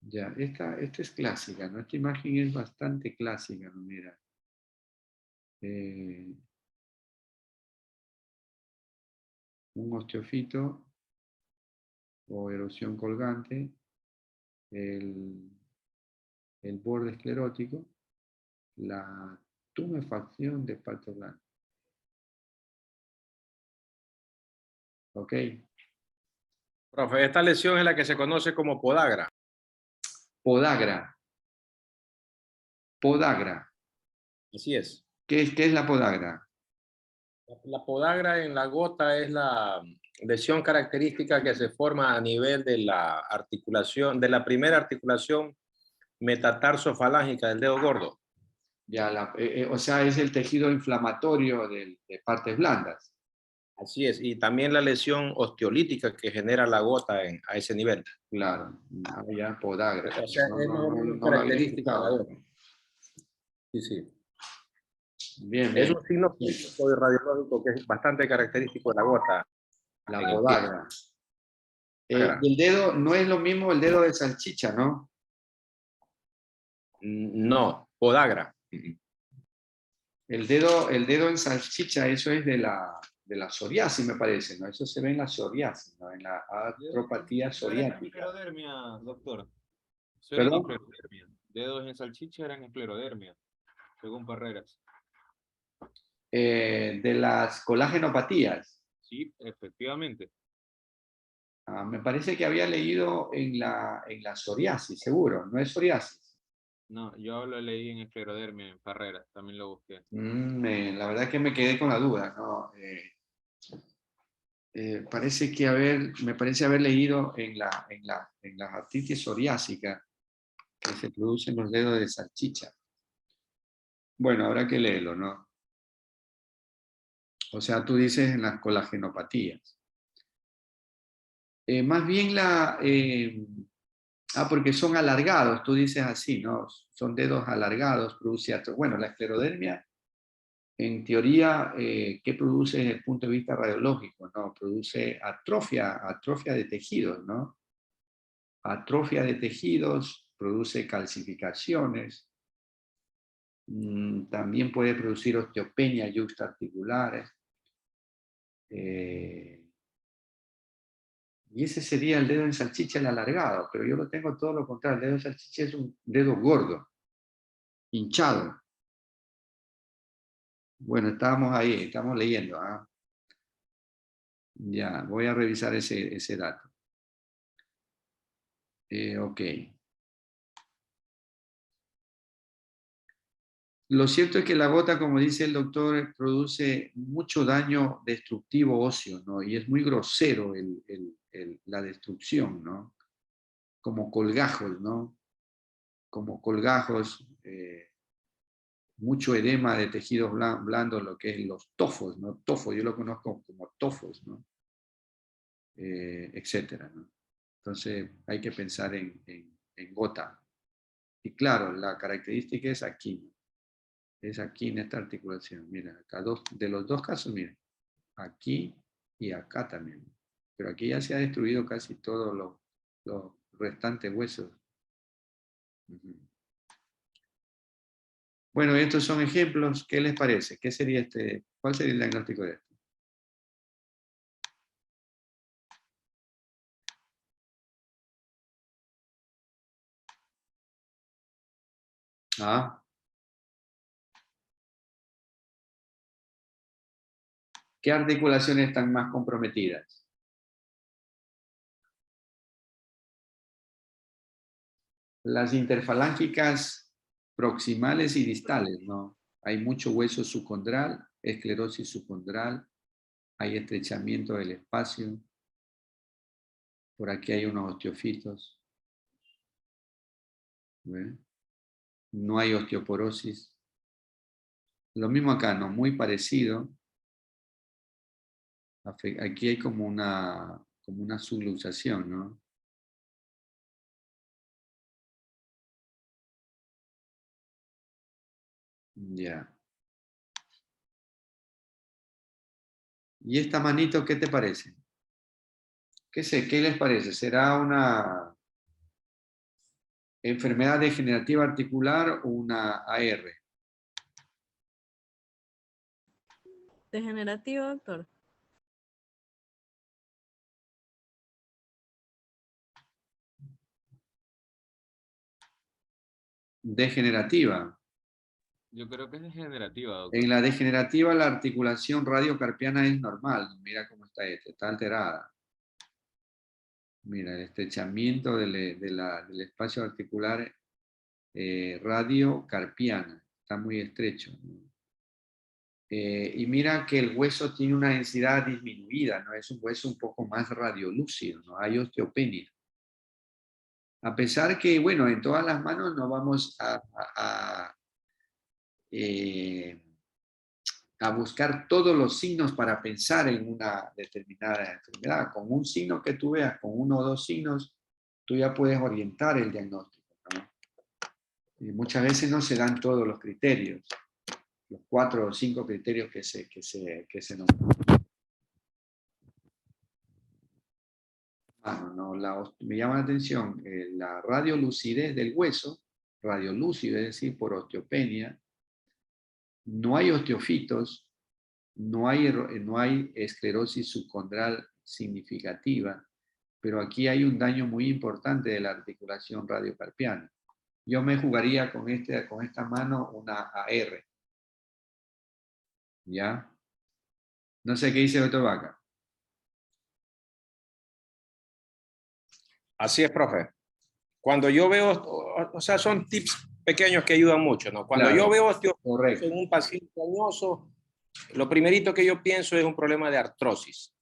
Ya, esta es clásica, ¿no? Esta imagen es bastante clásica, ¿no? Mira. Un osteofito o erosión colgante, el borde esclerótico, la tumefacción de parte blanca. ¿Ok? Profe, esta lesión es la que se conoce como podagra. Podagra. Podagra. Así es. ¿Qué es la podagra? La podagra en la gota es la lesión característica que se forma a nivel de la articulación, de la primera articulación metatarso-falángica del dedo gordo. Ya, o sea, es el tejido inflamatorio de partes blandas. Así es, y también la lesión osteolítica que genera la gota a ese nivel. Claro, ya podagra. O sea, es más o menos No lo había característica de la escuchado. gota. Sí, sí. Bien, Es bien. un signo clínico y radiológico que es bastante característico de la gota. La en el pie. podagra. Y el dedo no es lo mismo el dedo de salchicha, ¿no? No, podagra. El dedo en salchicha, eso es de la psoriasis, me parece, ¿no? Eso se ve en la psoriasis, ¿no? En la artropatía psoriática. Esclerodermia, doctor. Eso era en ¿Perdón? esclerodermia. Dedos en salchicha eran esclerodermia, según Parreras. De las colagenopatías. Sí, efectivamente. Me parece que había leído en la psoriasis, seguro, ¿no es psoriasis? No, yo lo leí en esclerodermia, en Parreras, también lo busqué. La verdad que me quedé con la duda, ¿no? Me parece haber leído en la artritis psoriásica que se produce en los dedos de salchicha. Bueno, habrá que leerlo, ¿no? O sea, tú dices en las colagenopatías. Más bien porque son alargados, tú dices así, ¿no? Son dedos alargados, produce bueno, la esclerodermia, en teoría, ¿qué produce desde el punto de vista radiológico? ¿No? Produce atrofia de tejidos, ¿no? Atrofia de tejidos, produce calcificaciones, también puede producir osteopenia yuxtaarticulares. Y ese sería el dedo en salchicha, el alargado, pero yo lo tengo todo lo contrario. El dedo en salchicha es un dedo gordo, hinchado. Bueno, estábamos ahí, estamos leyendo. ¿Ah? Ya, voy a revisar ese dato. Ok. Lo cierto es que la gota, como dice el doctor, produce mucho daño destructivo óseo, ¿no? Y es muy grosero la destrucción, ¿no? Como colgajos, ¿no? Como colgajos, mucho edema de tejidos blandos, lo que es los tofos, ¿no? Tofos, yo lo conozco como tofos, ¿no? Etcétera, ¿no? Entonces hay que pensar en gota. Y claro, la característica es aquí, ¿no? Es aquí en esta articulación. Mira, acá de los dos casos, mira, aquí y acá también. Pero aquí ya se ha destruido casi todos los restantes huesos. Ujú. Bueno, estos son ejemplos. ¿Qué les parece? ¿Cuál sería el diagnóstico de esto? Ah, ¿qué articulaciones están más comprometidas? Las interfalángicas proximales y distales, ¿no? Hay mucho hueso subcondral, esclerosis subcondral, hay estrechamiento del espacio. Por aquí hay unos osteofitos. ¿Ven? No hay osteoporosis. Lo mismo acá, ¿no? Muy parecido. Aquí hay como una subluxación, ¿no? Ya. ¿Y esta manito qué te parece? ¿Qué les parece? ¿Será una enfermedad degenerativa articular o una AR? Degenerativo, doctor. Degenerativa. Yo creo que es degenerativa, doctor. En la degenerativa la articulación radiocarpiana es normal. Mira cómo está esta, está alterada. Mira, el estrechamiento del espacio articular radiocarpiana. Está muy estrecho, ¿no? Y mira que el hueso tiene una densidad disminuida, ¿no? Es un hueso un poco más radiolúcido, no hay osteopenia. A pesar que, bueno, en todas las manos no vamos eh, a buscar todos los signos para pensar en una determinada enfermedad. Con un signo que tú veas, con uno o dos signos, tú ya puedes orientar el diagnóstico, ¿no? Y muchas veces no se dan todos los criterios, los 4 o 5 criterios que se nombran. Me llama la atención la radiolucidez del hueso, radiolúcido, es decir, por osteopenia, no hay osteofitos, no hay esclerosis subcondral significativa, pero aquí hay un daño muy importante de la articulación radiocarpiana. Yo me jugaría con esta mano una AR. ¿Ya? No sé qué dice el doctor Vaca. Así es, profe. Cuando yo veo, o sea, son tips pequeños que ayudan mucho, ¿no? Cuando Claro, yo veo osteoporosis correcto. en un paciente añoso, lo primerito que yo pienso es un problema de artrosis,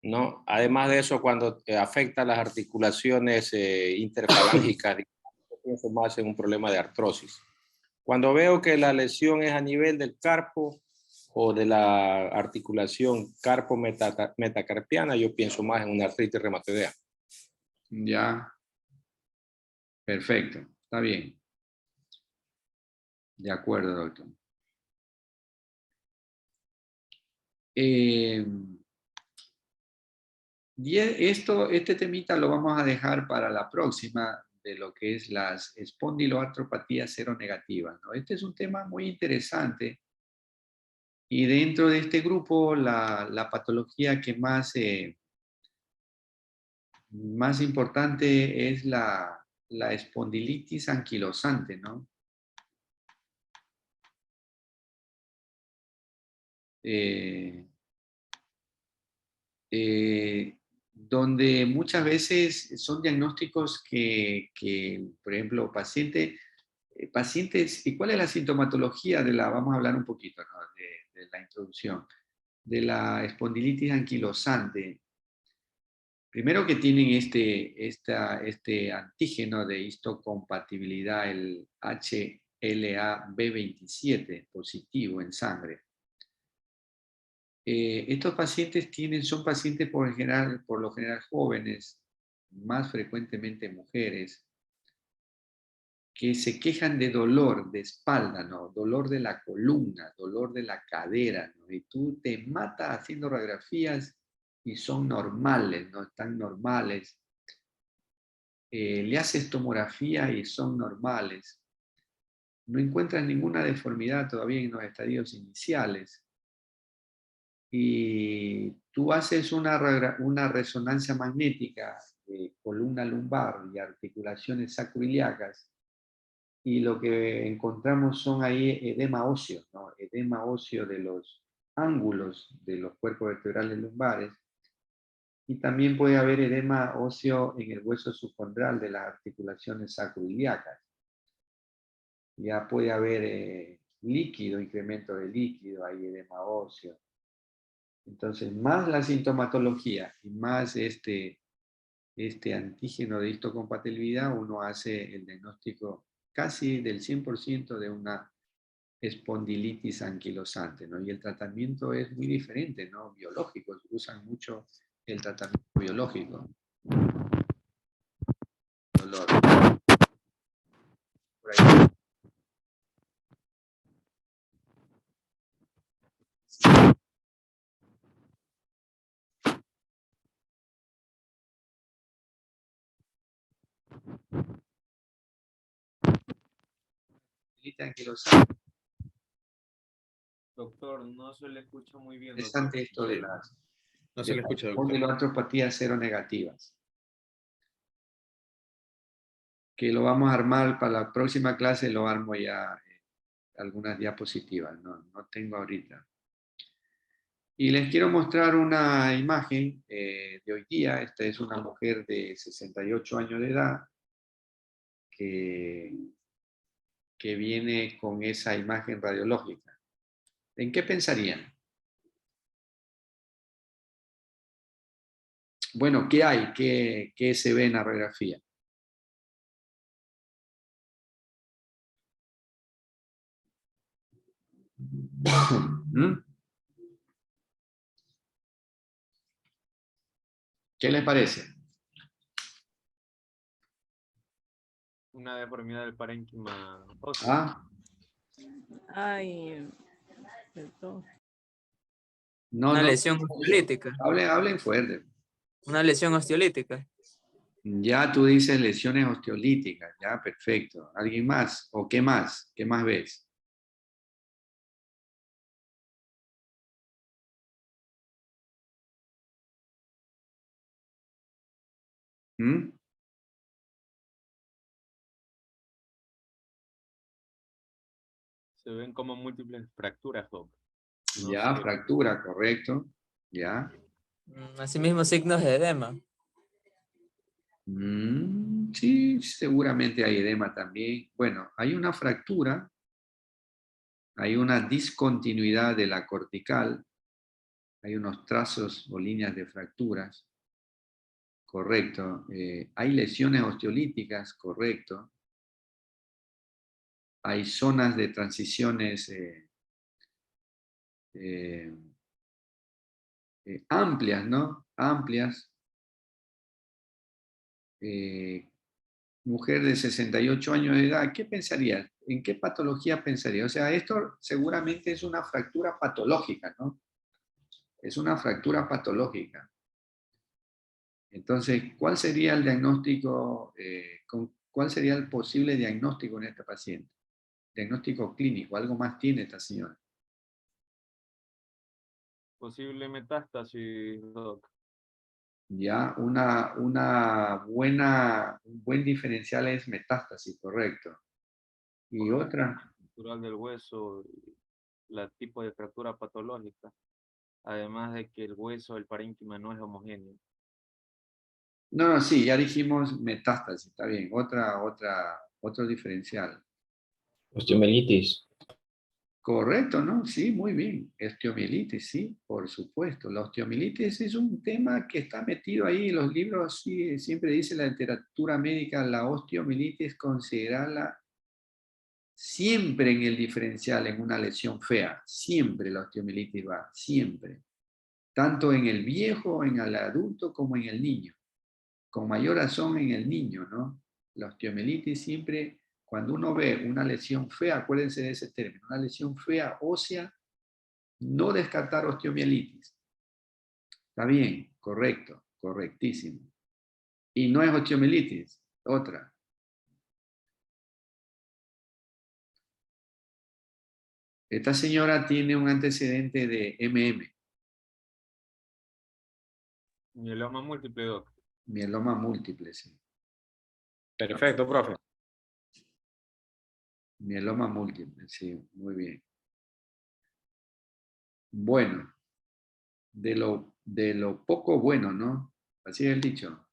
¿no? Además de eso, cuando afecta las articulaciones interfalángicas, yo pienso más en un problema de artrosis. Cuando veo que la lesión es a nivel del carpo o de la articulación carpo-metacarpiana, yo pienso más en una artritis reumatoidea. Ya. Perfecto. Está bien. De acuerdo, doctor. Este temita lo vamos a dejar para la próxima de lo que es las espondiloartropatías seronegativas, ¿no? Este es un tema muy interesante y dentro de este grupo la patología que más importante es la espondilitis anquilosante, ¿no? Donde muchas veces son diagnósticos que por ejemplo, pacientes, ¿y cuál es la sintomatología vamos a hablar un poquito, ¿no? de la introducción, de la espondilitis anquilosante? Primero que tienen este antígeno de histocompatibilidad, el HLA-B27 positivo en sangre. Estos pacientes son pacientes por lo general jóvenes, más frecuentemente mujeres, que se quejan de dolor de espalda, ¿no? Dolor de la columna, dolor de la cadera, ¿no? Y tú te matas haciendo radiografías y son normales, no están normales. Le haces tomografía y son normales. No encuentran ninguna deformidad todavía en los estadios iniciales. Y tú haces una resonancia magnética de columna lumbar y articulaciones sacroiliacas y lo que encontramos son ahí edema óseo, ¿no? Edema óseo de los ángulos de los cuerpos vertebrales lumbares y también puede haber edema óseo en el hueso subcondral de las articulaciones sacroiliacas. Ya puede haber líquido, incremento de líquido, hay edema óseo. Entonces, más la sintomatología y más este antígeno de histocompatibilidad, uno hace el diagnóstico casi del 100% de una espondilitis anquilosante, ¿no? Y el tratamiento es muy diferente, ¿no? Biológicos, usan mucho el tratamiento biológico. Dolor. Por ahí. Anquilosante. Doctor, no se le escucha muy bien, doctor. Interesante esto de las No se le escucha, doctor. espondiloartropatías seronegativas. Que lo vamos a armar para la próxima clase, lo armo ya algunas diapositivas, no tengo ahorita. Y les quiero mostrar una imagen de hoy día. Esta es una mujer de 68 años de edad que viene con esa imagen radiológica. ¿En qué pensarían? Bueno, ¿qué hay? ¿Qué se ve en la radiografía? ¿Mm? ¿Qué les parece? Una deformidad del parénquima óseo. ¿Ah? Ay, perdón. No, Una no. lesión osteolítica. Hablen fuerte. Una lesión osteolítica. Ya tú dices lesiones osteolíticas, ya, perfecto. ¿Alguien más? ¿O qué más? ¿Qué más ves? ¿Mm? Se ven como múltiples fracturas, Doc. No Ya, sé. fractura, correcto. Ya. Asimismo, signos de edema. Sí, seguramente hay edema también. Bueno, hay una fractura, hay una discontinuidad de la cortical, hay unos trazos o líneas de fracturas, correcto. Hay lesiones osteolíticas, correcto. Hay zonas de transiciones eh, amplias, ¿no? Amplias. Mujer de 68 años de edad, ¿qué pensaría? ¿En qué patología pensaría? O sea, esto seguramente es una fractura patológica, ¿no? Es una fractura patológica. Entonces, ¿cuál sería el diagnóstico, cuál sería el posible diagnóstico en esta paciente? Diagnóstico clínico, algo más tiene esta señora. Posible metástasis, Doc. Ya, un buen diferencial es metástasis, correcto. Y otra, Natural del hueso, la tipo de fractura patológica. Además de que el hueso del parénquima no es homogéneo. no, sí, ya dijimos metástasis, está bien. Otro diferencial. Osteomielitis. Correcto, ¿no? Sí, muy bien. Osteomielitis, sí, por supuesto. La osteomielitis es un tema que está metido ahí en los libros, sí, siempre dice la literatura médica, la osteomielitis considerarla siempre en el diferencial, en una lesión fea. Siempre la osteomielitis va, siempre. Tanto en el viejo, en el adulto, como en el niño. Con mayor razón en el niño, ¿no? La osteomielitis siempre, cuando uno ve una lesión fea, acuérdense de ese término, una lesión fea ósea, no descartar osteomielitis. Está bien, correcto, correctísimo. Y no es osteomielitis, otra. Esta señora tiene un antecedente de MM, Mieloma múltiple, Doc. mieloma múltiple, sí. Perfecto, profe. Mieloma múltiple, sí, muy bien. Bueno, de lo poco bueno, ¿no? Así es el dicho.